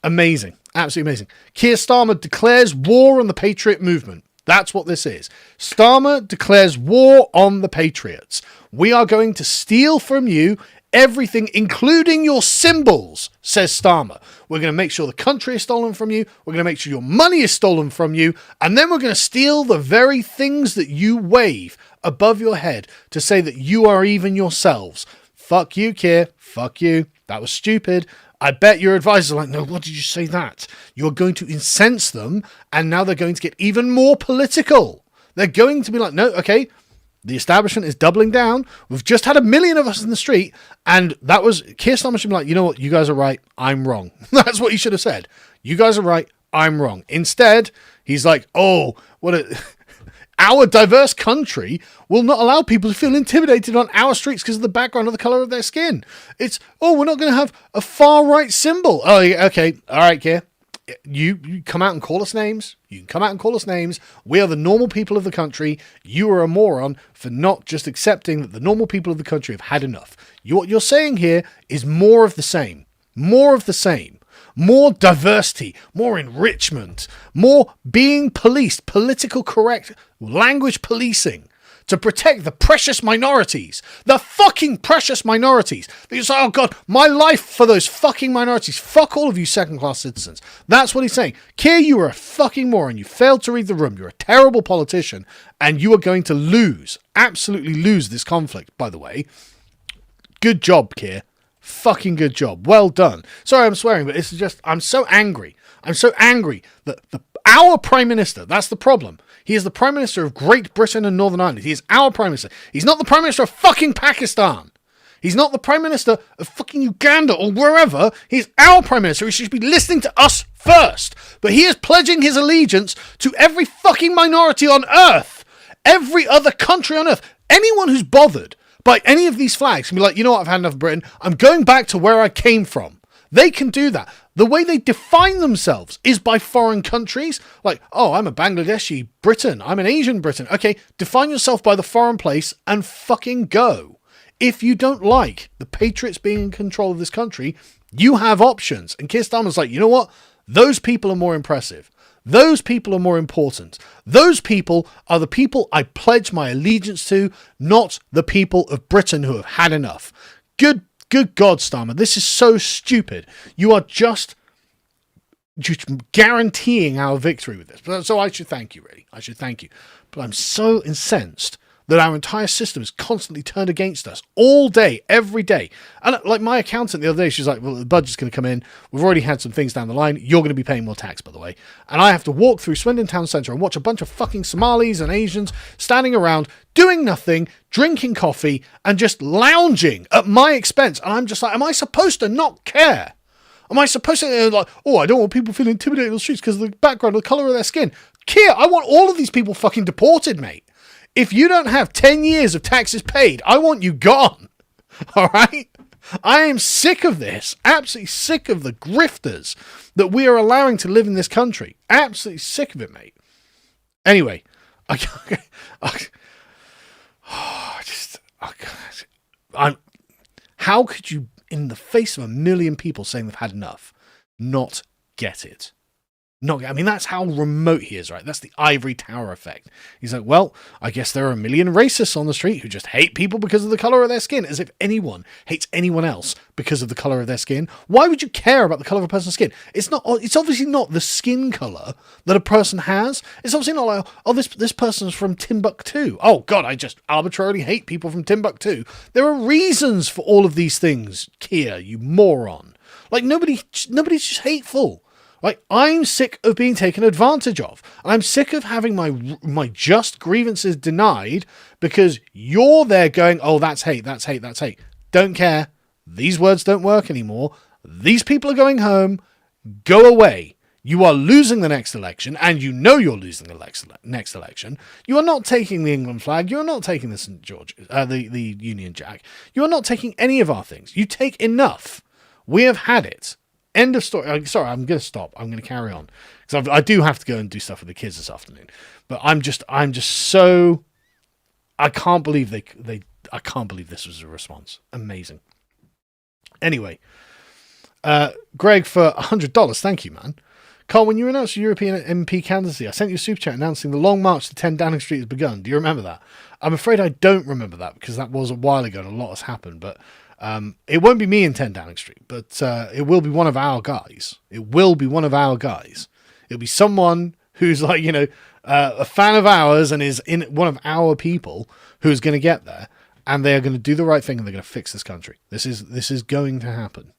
Amazing. Absolutely amazing. Keir Starmer declares war on the Patriot movement. That's what this is. Starmer declares war on the Patriots. We are going to steal from you everything, including your symbols, says Starmer. We're going to make sure the country is stolen from you. We're going to make sure your money is stolen from you. And then we're going to steal the very things that you wave above your head to say that you are even yourselves. Fuck you, Keir. Fuck you. That was stupid. I bet your advisors are like, no, what did you say that? You're going to incense them, and now they're going to get even more political. They're going to be like, no, okay, the establishment is doubling down. We've just had 1 million of us in the street, and that was Keir Starmer should be like, you know what? You guys are right. I'm wrong. That's what he should have said. You guys are right. I'm wrong. Instead, he's like, oh, our diverse country will not allow people to feel intimidated on our streets because of the background or the color of their skin. It's, we're not going to have a far right symbol. Oh, yeah, okay. All right, Keir. You come out and call us names. You can come out and call us names. We are the normal people of the country. You are a moron for not just accepting that the normal people of the country have had enough. What you're saying here is more of the same. More of the same. More diversity. More enrichment. More being policed. Political correct language policing. To protect the precious minorities. The fucking precious minorities. They say, oh God, my life for those fucking minorities. Fuck all of you second-class citizens. That's what he's saying. Keir, you are a fucking moron. You failed to read the room. You're a terrible politician. And you are going to lose. Absolutely lose this conflict, by the way. Good job, Keir. Fucking good job. Well done. Sorry I'm swearing, but it's just, I'm so angry. I'm so angry that our Prime Minister, that's the problem. He is the Prime Minister of Great Britain and Northern Ireland. He is our Prime Minister. He's not the Prime Minister of fucking Pakistan. He's not the Prime Minister of fucking Uganda or wherever. He's our Prime Minister. He should be listening to us first. But he is pledging his allegiance to every fucking minority on earth. Every other country on earth. Anyone who's bothered by any of these flags can be like, you know what, I've had enough of Britain. I'm going back to where I came from. They can do that. The way they define themselves is by foreign countries. Like, oh, I'm a Bangladeshi Briton. I'm an Asian Briton. Okay, define yourself by the foreign place and fucking go. If you don't like the Patriots being in control of this country, you have options. And Keir Starmer's like, you know what? Those people are more impressive. Those people are more important. Those people are the people I pledge my allegiance to, not the people of Britain who have had enough. Good God, Starmer, this is so stupid. You are just guaranteeing our victory with this. So I should thank you, really. I should thank you. But I'm so incensed that our entire system is constantly turned against us all day, every day. And like my accountant the other day, she's like, well, the budget's going to come in. We've already had some things down the line. You're going to be paying more tax, by the way. And I have to walk through Swindon Town Centre and watch a bunch of fucking Somalis and Asians standing around doing nothing, drinking coffee and just lounging at my expense. And I'm just like, am I supposed to not care? Am I supposed to like, oh, I don't want people feeling intimidated on the streets because of the background or the colour of their skin. Keir, I want all of these people fucking deported, mate. If you don't have 10 years of taxes paid, I want you gone. All right? I am sick of this. Absolutely sick of the grifters that we are allowing to live in this country. Absolutely sick of it, mate. Anyway, how could you, in the face of 1 million people saying they've had enough, not get it? I mean, that's how remote he is, right? That's the ivory tower effect. He's like, well, I guess there are 1 million racists on the street who just hate people because of the colour of their skin, as if anyone hates anyone else because of the colour of their skin. Why would you care about the colour of a person's skin? It's obviously not the skin colour that a person has. It's obviously not like, oh, this person's from Timbuktu. Oh, God, I just arbitrarily hate people from Timbuktu. There are reasons for all of these things, Keir, you moron. Like nobody's just hateful. Like I'm sick of being taken advantage of. I'm sick of having my just grievances denied because you're there going, oh, that's hate, that's hate, that's hate. Don't care. These words don't work anymore. These people are going home. Go away. You are losing the next election, and you know you're losing the next election. You are not taking the England flag. You are not taking the St. George, the Union Jack. You are not taking any of our things. You take enough. We have had it. End of story. Sorry, I'm going to stop. I'm going to carry on because I do have to go and do stuff with the kids this afternoon. But I'm just so. I can't believe I can't believe this was a response. Amazing. Anyway, Greg for $100. Thank you, man. Carl, when you announced your European MP candidacy, I sent you a super chat announcing the long march to 10 Downing Street has begun. Do you remember that? I'm afraid I don't remember that because that was a while ago and a lot has happened. But it won't be me in 10 Downing Street, but it will be one of our guys. It will be one of our guys. It'll be someone who's like, a fan of ours and is in one of our people who's going to get there. And they are going to do the right thing and they're going to fix this country. This is going to happen.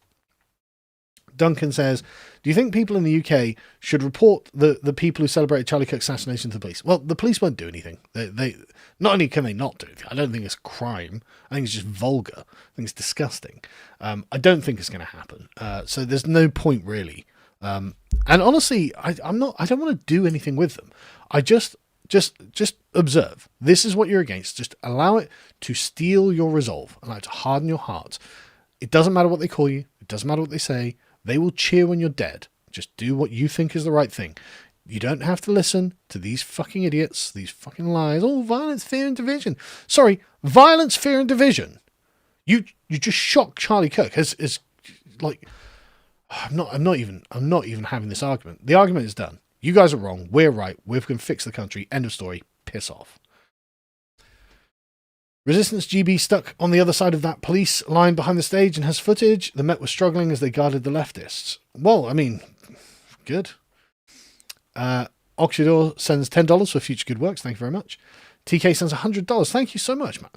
Duncan says, do you think people in the UK should report the people who celebrated Charlie Kirk's assassination to the police? Well, the police won't do anything. They not only can they not do anything, I don't think it's crime. I think it's just vulgar. I think it's disgusting. I don't think it's going to happen. So there's no point really. And honestly, I don't want to do anything with them. I just observe. This is what you're against. Just allow it to steel your resolve. Allow it to harden your heart. It doesn't matter what they call you. It doesn't matter what they say. They will cheer when you're dead. Just do what you think is the right thing. You don't have to listen to these fucking idiots, these fucking lies. Oh, violence, fear, and division. Sorry, violence, fear, and division. You just shocked Charlie Kirk. As like, I'm not even having this argument. The argument is done. You guys are wrong. We're right. We're going to fix the country. End of story. Piss off. Resistance GB stuck on the other side of that police line behind the stage and has footage. The Met was struggling as they guarded the leftists. Well, I mean, good. Oxidor sends $10 for future good works. Thank you very much. TK sends $100. Thank you so much, man.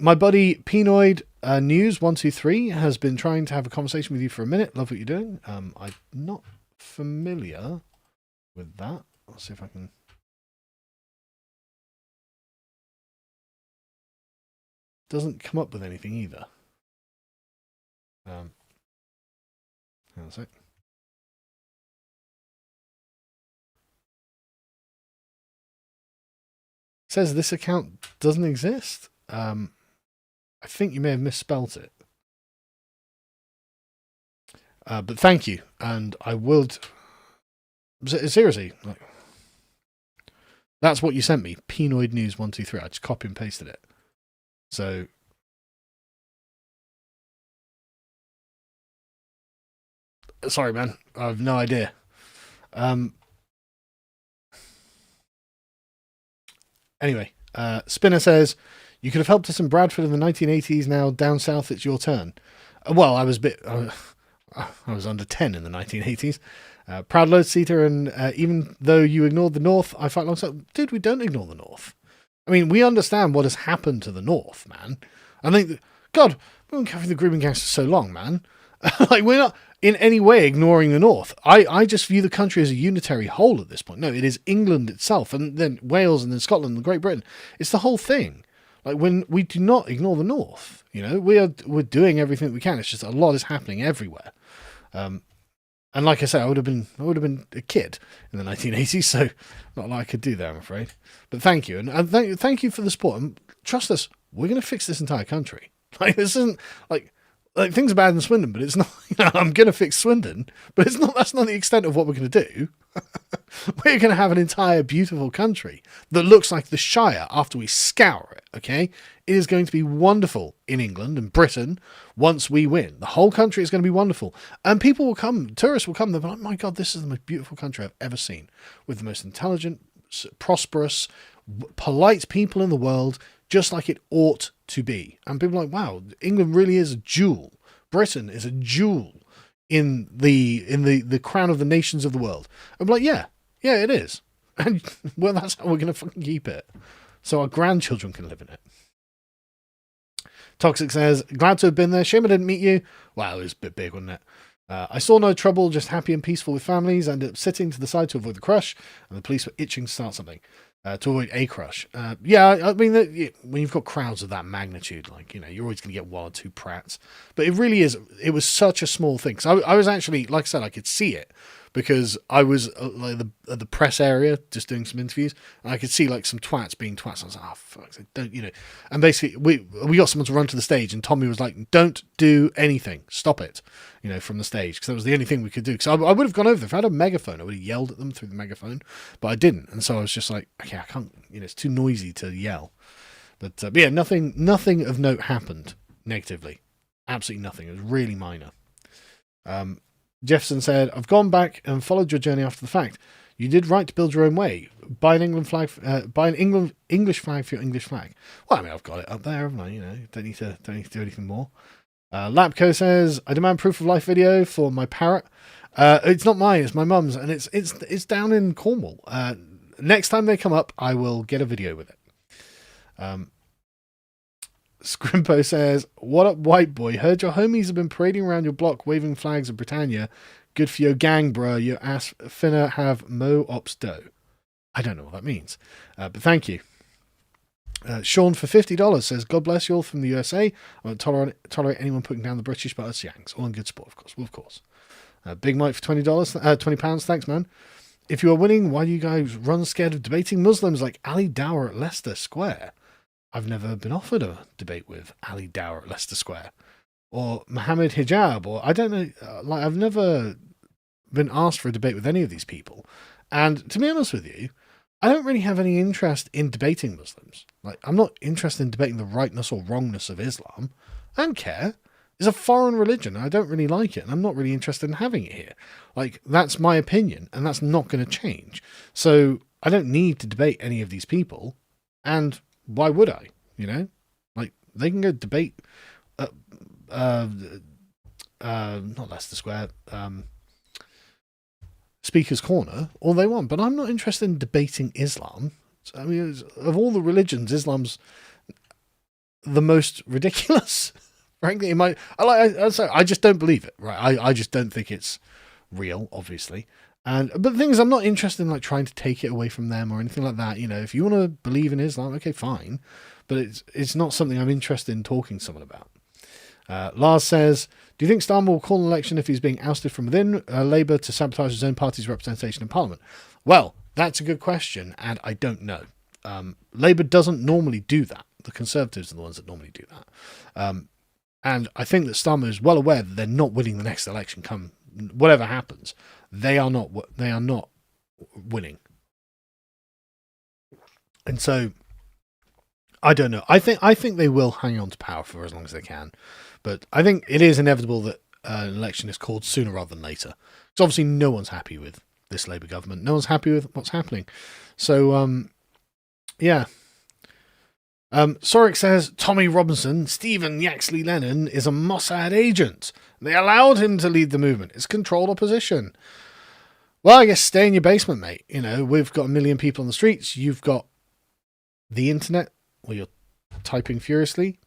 My buddy Penoid News 123 has been trying to have a conversation with you for a minute. Love what you're doing. I'm not familiar with that. I'll see if I can. Doesn't come up with anything either. Hang on a sec. Says this account doesn't exist. I think you may have misspelt it. But thank you, and I would seriously like. That's what you sent me. Penoid News 123. I just copy and pasted it. So sorry, man. I have no idea. Anyway, Spinner says you could have helped us in Bradford in the 1980s. Now down south, it's your turn. Well, I was a bit. I was under 10 in the 1980s. Proud load seater, and even though you ignored the North, I fight alongside. Dude, we don't ignore the North. I mean, we understand what has happened to the North, man. I think, God, we've been covering the grooming gangs for so long, man. Like, we're not in any way ignoring the North. I just view the country as a unitary whole at this point. No, it is England itself, and then Wales, and then Scotland, and Great Britain. It's the whole thing. Like, when we do not ignore the North, we're doing everything we can. It's just a lot is happening everywhere. And like I say, I would have been a kid in the 1980s, so not like I could do that, I'm afraid. But thank you, and thank you for the support. And trust us, we're going to fix this entire country. Like, this isn't like things are bad in Swindon, but it's not. I'm going to fix Swindon, but it's not. That's not the extent of what we're going to do. We're going to have an entire beautiful country that looks like the Shire after we scour it. Okay, it is going to be wonderful in England and Britain once we win. The whole country is going to be wonderful, and people will come. Tourists will come. They'll be like, "My God, this is the most beautiful country I've ever seen, with the most intelligent, prosperous, polite people in the world, just like it ought to be." And people are like, "Wow, England really is a jewel. Britain is a jewel in the crown of the nations of the world." I'm like, yeah, it is. And well, that's how we're going to fucking keep it. So our grandchildren can live in it. Toxic says, glad to have been there. Shame I didn't meet you. Wow, it was a bit big, wasn't it? I saw no trouble, just happy and peaceful with families. I ended up sitting to the side to avoid the crush, and the police were itching to start something. To avoid a crush. Yeah, I mean, when you've got crowds of that magnitude, like, you're always going to get one or two prats. But it really is, it was such a small thing. So I was actually, like I said, I could see it because I was at the press area just doing some interviews, and I could see like some twats being twats. I was like, oh, fuck, don't. And basically, we got someone to run to the stage, and Tommy was like, don't do anything. Stop it, from the stage, because that was the only thing we could do. Because I would have gone over there. If I had a megaphone, I would have yelled at them through the megaphone, but I didn't. And so I was just like, okay, I can't, it's too noisy to yell. But yeah, nothing of note happened negatively. Absolutely nothing. It was really minor. Jefferson said, I've gone back and followed your journey after the fact. You did right to build your own way. Buy an England flag, buy an English flag for your English flag. Well, I mean, I've got it up there, haven't I? Don't need to do anything more. Lapco says, I demand proof of life video for my parrot. It's not mine, it's my mum's, and it's down in Cornwall. Next time they come up, I will get a video with it. Scrimpo says, what up, white boy? Heard your homies have been parading around your block waving flags of Britannia. Good for your gang, bruh. Your ass finna have mo ops dough. I don't know what that means, but thank you. Sean for $50 says, God bless you all from the USA. I won't tolerate anyone putting down the British, but us Yanks. All in good sport, of course. Well, of course. Big Mike for £20. Thanks, man. If you are winning, why do you guys run scared of debating Muslims like Ali Dower at Leicester Square? I've never been offered a debate with Ali Dower at Leicester Square. Or Mohammed Hijab, or I don't know. I've never been asked for a debate with any of these people. And to be honest with you, I don't really have any interest in debating Muslims. I'm not interested in debating the rightness or wrongness of Islam. I don't care. It's a foreign religion. I don't really like it, and I'm not really interested in having it here. That's my opinion, and that's not going to change. So I don't need to debate any of these people, and why would I? They can go debate, not Leicester Square, Speaker's Corner, all they want, but I'm not interested in debating Islam. I mean, of all the religions, Islam's the most ridiculous. Frankly, I just don't believe it. Right? I just don't think it's real, obviously. But the thing is, I'm not interested in trying to take it away from them or anything like that. If you want to believe in Islam, okay, fine. But it's not something I'm interested in talking to someone about. Lars says, do you think Starmer will call an election if he's being ousted from within Labour to sabotage his own party's representation in Parliament? Well, that's a good question, and I don't know. Labour doesn't normally do that. The Conservatives are the ones that normally do that. And I think that Starmer is well aware that they're not winning the next election. Come whatever happens, they are not winning. And so I don't know. I think they will hang on to power for as long as they can, but I think it is inevitable that an election is called sooner rather than later. Because obviously no one's happy with this Labour government. No one's happy with what's happening. So yeah. Sorik says, Tommy Robinson, Stephen Yaxley Lennon, is a Mossad agent. They allowed him to lead the movement. It's controlled opposition. Well, I guess stay in your basement, mate. We've got 1 million people on the streets. You've got the internet, where you're typing furiously.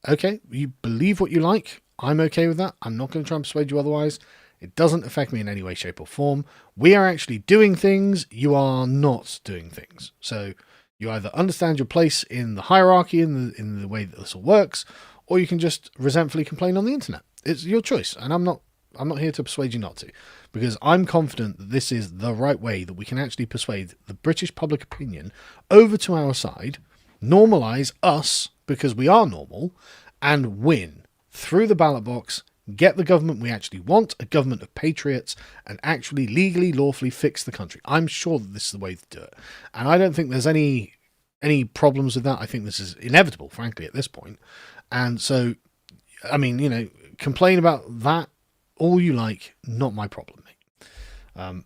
Okay, you believe what you like. I'm okay with that. I'm not going to try and persuade you otherwise. It doesn't affect me in any way, shape, or form. We are actually doing things. You are not doing things. So you either understand your place in the hierarchy, in the way that this all works, or you can just resentfully complain on the internet. It's your choice, and I'm not here to persuade you not to, because I'm confident that this is the right way that we can actually persuade the British public opinion over to our side, normalise us because we are normal, and win through the ballot box, get the government we actually want, a government of patriots, and actually legally, lawfully fix the country. I'm sure that this is the way to do it. And I don't think there's any problems with that. I think this is inevitable, frankly, at this point. And so, I mean, complain about that all you like, not my problem, mate.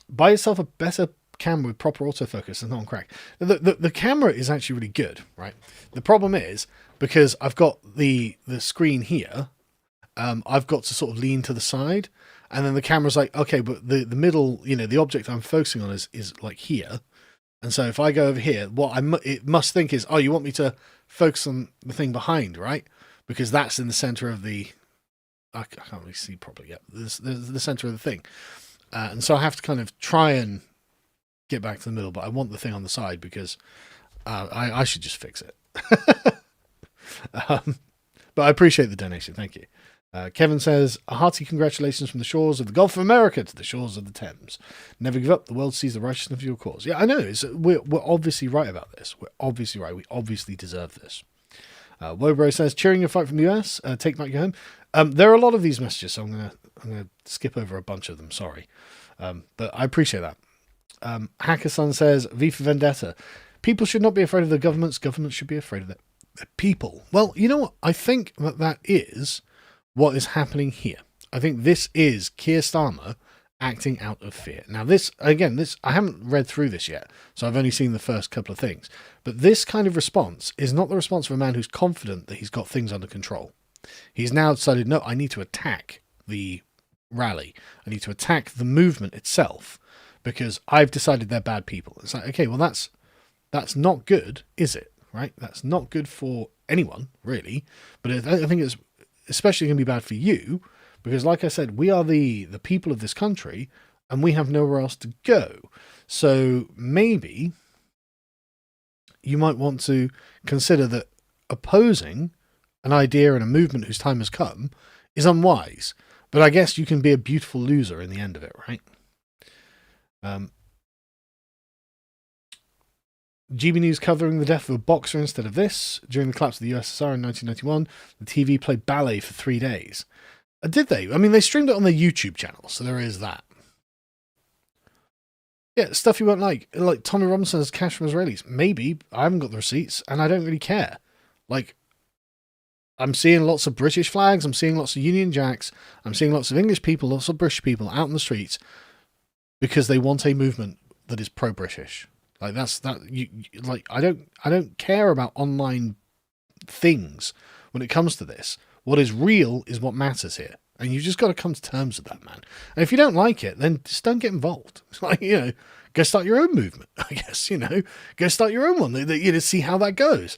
Buy yourself a better camera with proper autofocus and not on crack. The camera is actually really good, right? The problem is, because I've got the screen here, I've got to sort of lean to the side, and then the camera's like, okay, but the middle, the object I'm focusing on is like here. And so if I go over here, what it must think is, oh, you want me to focus on the thing behind, right? Because that's in the center of the I can't really see properly yet. There's the center of the thing. And so I have to kind of try and get back to the middle, but I want the thing on the side because I should just fix it. But I appreciate the donation. Thank you. Kevin says, a hearty congratulations from the shores of the Gulf of America to the shores of the Thames. Never give up. The world sees the righteousness of your cause. Yeah, I know. We're obviously right about this. We're obviously right. We obviously deserve this. Wobro says, cheering your fight from the US. Take Mike home. There are a lot of these messages, so I'm gonna skip over a bunch of them. Sorry, but I appreciate that. Hackerson says, V for Vendetta. People should not be afraid of the governments. Governments should be afraid of the people. Well, you know what? I think that is what is happening here. I think this is Keir Starmer acting out of fear. Now, this I haven't read through this yet, so I've only seen the first couple of things. But this kind of response is not the response of a man who's confident that he's got things under control. He's now decided, no, I need to attack the rally. I need to attack the movement itself because I've decided they're bad people. It's like, okay, well, that's not good, is it? Right? That's not good for anyone, really. But I think it's especially going to be bad for you because, like I said, we are the people of this country and we have nowhere else to go. So maybe you might want to consider that opposing an idea and a movement whose time has come is unwise. But I guess you can be a beautiful loser in the end of it, right? GB News covering the death of a boxer instead of this. During the collapse of the USSR in 1991, the TV played ballet for 3 days. Did they? I mean, they streamed it on their YouTube channel, so there is that. Yeah, stuff you won't like Tommy Robinson's Cash from Israelis. Maybe. I haven't got the receipts, and I don't really care. Like, I'm seeing lots of British flags, I'm seeing lots of Union Jacks, I'm seeing lots of English people, lots of British people out in the streets because they want a movement that is pro-British. Like I don't care about online things when it comes to this. What is real is what matters here. And you've just got to come to terms with that, man. And if you don't like it, then just don't get involved. It's like, go start your own movement, I guess, go start your own one, see how that goes.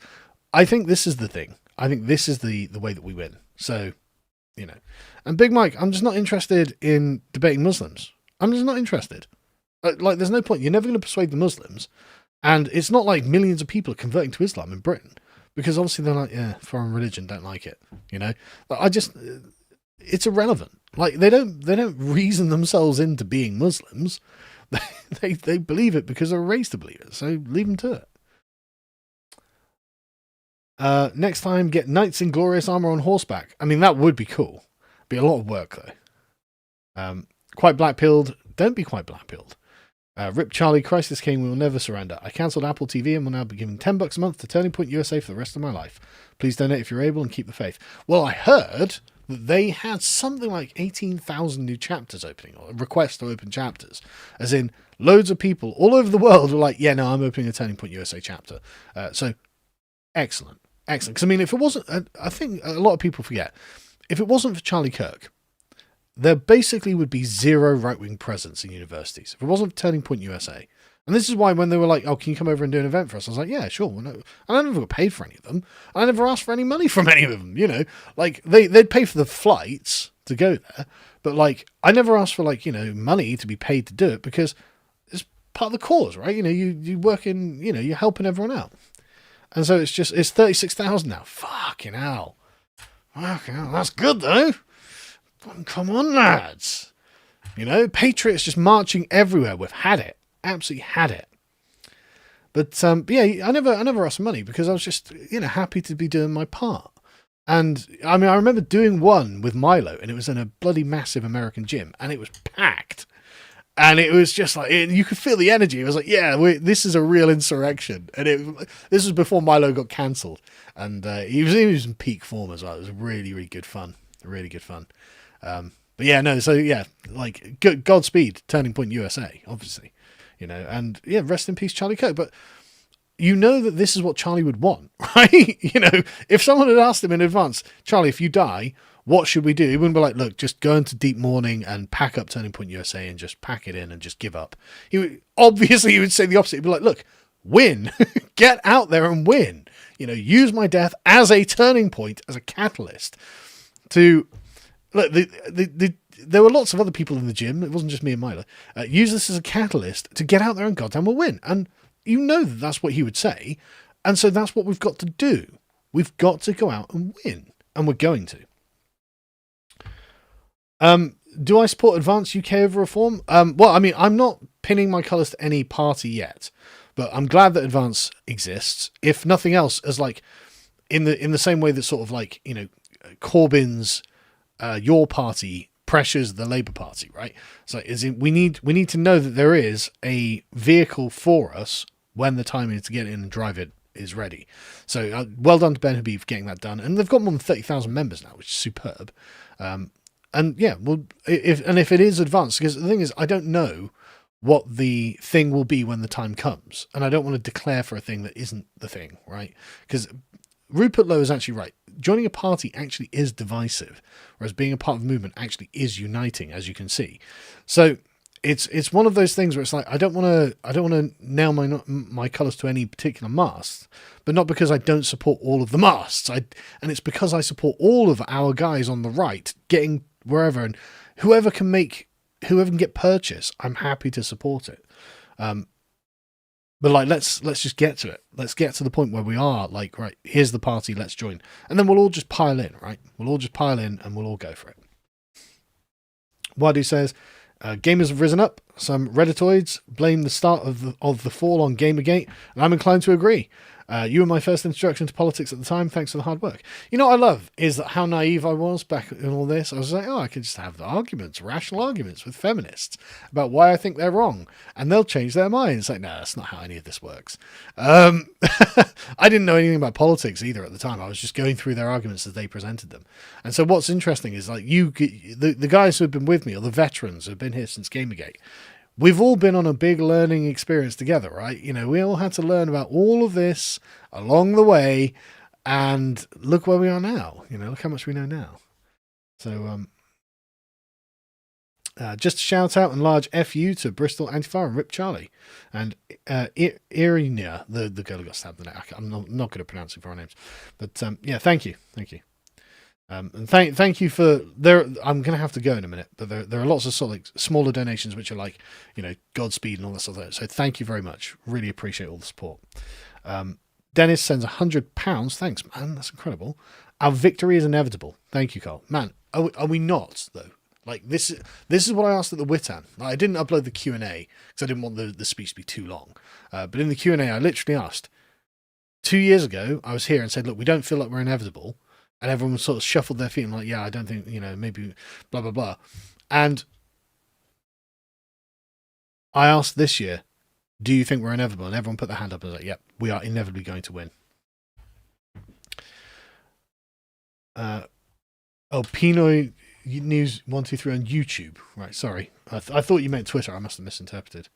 I think this is the thing. I think this is the way that we win. So, and Big Mike, I'm just not interested in debating Muslims. I'm just not interested. Like, there's no point. You're never going to persuade the Muslims. And it's not like millions of people are converting to Islam in Britain. Because obviously they're like, yeah, foreign religion, don't like it. It's irrelevant. Like, they don't reason themselves into being Muslims. They believe it because they're raised to believe it. So leave them to it. Next time, get knights in glorious armor on horseback. I mean, that would be cool. Be a lot of work, though. Quite black-pilled. Don't be quite black-pilled. Rip Charlie, Crisis King, we will never surrender. I cancelled Apple TV and will now be giving $10 a month to Turning Point USA for the rest of my life. Please donate if you're able and keep the faith. Well, I heard that they had something like 18,000 new chapters opening, or requests to open chapters. As in, loads of people all over the world were like, yeah, no, I'm opening a Turning Point USA chapter. So, excellent. Excellent. Because, I mean, if it wasn't, I think a lot of people forget, if it wasn't for Charlie Kirk, there basically would be zero right-wing presence in universities. If it wasn't for Turning Point USA. And this is why when they were like, oh, can you come over and do an event for us? I was like, yeah, sure. No. And I never got paid for any of them. I never asked for any money from any of them, Like, they'd pay for the flights to go there. But, like, I never asked for, like, money to be paid to do it because it's part of the cause, right? You work in, you're helping everyone out. And so it's 36,000 now. Fucking hell. That's good, though. Come on, lads. Patriots just marching everywhere. We've had it. Absolutely had it. But, yeah, I never asked for money because I was just, happy to be doing my part. And, I mean, I remember doing one with Milo, and it was in a bloody massive American gym, and it was packed. And it was just like, you could feel the energy. It was like, yeah, this is a real insurrection. And this was before Milo got cancelled. And he was in peak form as well. It was really, really good fun. Really good fun. But yeah, no, so yeah, like, Godspeed, Turning Point USA, obviously. And yeah, rest in peace, Charlie Kirk. But that this is what Charlie would want, right? If someone had asked him in advance, Charlie, if you die, what should we do? He wouldn't be like, look, just go into deep mourning and pack up Turning Point USA and just pack it in and just give up. He would say the opposite. He'd be like, look, win, get out there and win. Use my death as a turning point, as a catalyst to look, there were lots of other people in the gym. It wasn't just me and Myla. Use this as a catalyst to get out there and goddamn will win. And you know that's what he would say. And so that's what we've got to do. We've got to go out and win. And we're going to. Do I support Advance UK over Reform? Well, I mean, I'm not pinning my colours to any party yet, but I'm glad that Advance exists. If nothing else, as like in the same way that sort of like, you know, Corbyn's your party pressures the Labour Party, right? So we need to know that there is a vehicle for us when the time is to get in and drive it is ready. So well done to Ben Habib for getting that done, and they've got more than 30,000 members now, which is superb. And yeah, well, if it is Advanced, because the thing is, I don't know what the thing will be when the time comes, and I don't want to declare for a thing that isn't the thing, right? Because Rupert Lowe is actually right. Joining a party actually is divisive, whereas being a part of a movement actually is uniting, as you can see. So it's one of those things where it's like I don't want to nail my colours to any particular mast, but not because I don't support all of the masts. And it's because I support all of our guys on the right getting wherever, and whoever can get purchase, I'm happy to support it. But like, let's just get to it. Let's get to the point where we are like, right, here's the party, let's join. And then we'll all just pile in, right? We'll all just pile in and we'll all go for it. Wadu says, gamers have risen up. Some Redditoids blame the start of the fall on Gamergate, and I'm inclined to agree. You were my first introduction to politics at the time. Thanks for the hard work. You know what I love is that how naive I was back in all this. I was like, I could just have the rational arguments with feminists about why I think they're wrong, and they'll change their minds. Like, no, that's not how any of this works. I didn't know anything about politics either at the time. I was just going through their arguments as they presented them. And so what's interesting is like the guys who have been with me, or the veterans who have been here since Gamergate, we've all been on a big learning experience together, right? You know, we all had to learn about all of this along the way, and look where we are now. You know, look how much we know now. So, just a shout out and large FU to Bristol Antifa and Rip Charlie. And Irina, the girl who got stabbed in the neck. I'm not good at pronouncing foreign names. But yeah, thank you. And thank you for there. I'm going to have to go in a minute, but there are lots of sort of like smaller donations which are like, you know, Godspeed and all that sort of thing. So thank you very much. Really appreciate all the support. Dennis sends £100. Thanks, man. That's incredible. Our victory is inevitable. Thank you, Carl. Man, are we not though? Like this is what I asked at the Witan. I didn't upload the Q&A because I didn't want the speech to be too long. But in the Q&A, I literally asked. 2 years ago, I was here and said, look, we don't feel like we're inevitable. And everyone sort of shuffled their feet and like, yeah, I don't think, you know, maybe blah, blah, blah. And I asked this year, do you think we're inevitable? And everyone put their hand up and was like, yep, we are inevitably going to win. Pinoy News 123 on YouTube. Right, sorry. I thought you meant Twitter. I must have misinterpreted.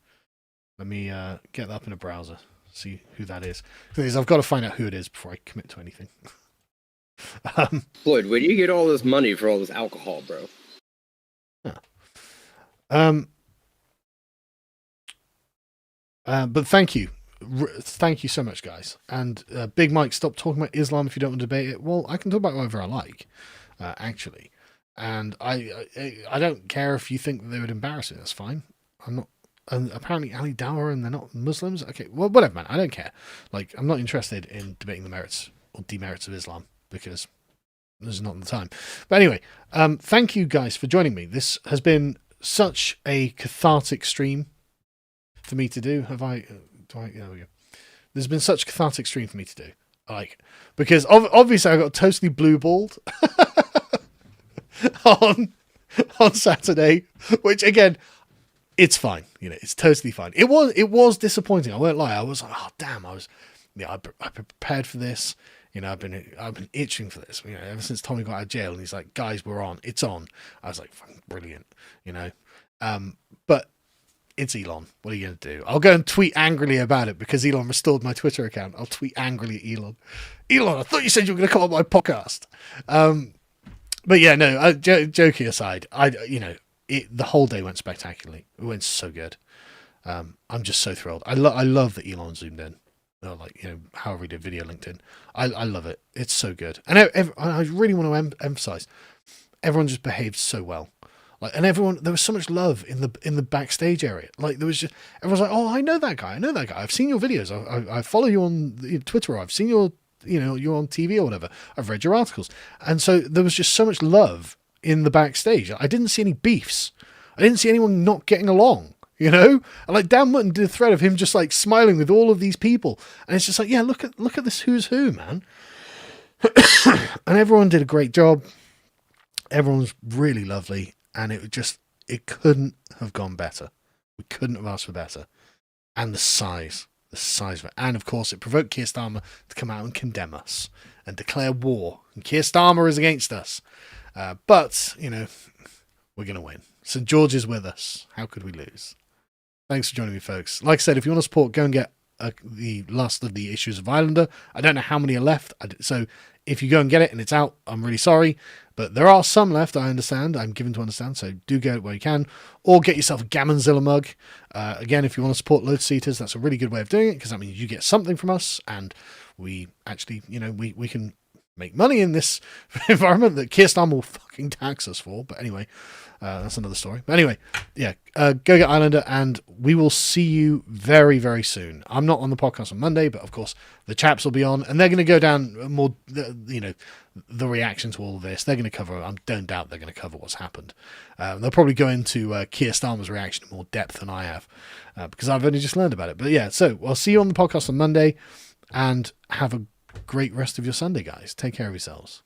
Let me get that up in a browser, see who that is. Because I've got to find out who it is before I commit to anything. Floyd, where do you get all this money for all this alcohol, bro? But thank you so much, guys. And Big Mike, stop talking about Islam if you don't want to debate it. Well, I can talk about whatever I like, actually. And I don't care if you think that they would embarrass me. That's fine. I'm not. And apparently Ali Dawah and they're not Muslims. Okay, well, whatever, man. I don't care. Like, I'm not interested in debating the merits or demerits of Islam, because this is not the time. But anyway, thank you guys for joining me. This has been such a cathartic stream for me to do. There we go. There's been such a cathartic stream for me to do. Like, because obviously I got totally blue-balled on Saturday, which again, it's fine. You know, it's totally fine. It was disappointing. I won't lie. I was like, oh damn. I prepared for this. You know, I've been itching for this, you know, ever since Tommy got out of jail, and he's like, guys, we're on. It's on. I was like, fucking brilliant, you know. But it's Elon. What are you going to do? I'll go and tweet angrily about it because Elon restored my Twitter account. I'll tweet angrily at Elon. Elon, I thought you said you were going to come on my podcast. But yeah, no, joking aside, the whole day went spectacularly. It went so good. I'm just so thrilled. I love that Elon zoomed in. Like, you know, however he did video LinkedIn. I love it. It's so good. And I really want to emphasize, everyone just behaved so well. Like, and everyone, there was so much love in the backstage area. Like, there was just, everyone's like, oh, I know that guy. I've seen your videos. I follow you on Twitter. I've seen your, you're on TV or whatever. I've read your articles. And so there was just so much love in the backstage. I didn't see any beefs. I didn't see anyone not getting along, And like Dan Mutton did a thread of him just like smiling with all of these people. And it's just like, yeah, look at this who's who, man. And everyone did a great job. Everyone was really lovely. And it couldn't have gone better. We couldn't have asked for better. And the size of it. And of course, it provoked Keir Starmer to come out and condemn us and declare war. And Keir Starmer is against us. But, we're going to win. St. George is with us. How could we lose? Thanks for joining me, folks. Like I said, if you want to support, go and get the last of the issues of Islander. I don't know how many are left. So if you go and get it and it's out, I'm really sorry. But there are some left, I understand. I'm given to understand. So do get it where you can. Or get yourself a Gammonzilla mug. Again, if you want to support Lotus Eaters, that's a really good way of doing it, because that means you get something from us. And we actually, we can make money in this environment that Keir Starmer will fucking tax us for. But anyway, that's another story. But anyway, yeah, go get Islander, and we will see you very, very soon. I'm not on the podcast on Monday, but of course the chaps will be on, and they're going to go down more, the reaction to all of this. They're going to cover, I don't doubt they're going to cover what's happened. They'll probably go into Keir Starmer's reaction in more depth than I have, because I've only just learned about it. But yeah, so I'll see you on the podcast on Monday, and have a great rest of your Sunday, guys. Take care of yourselves.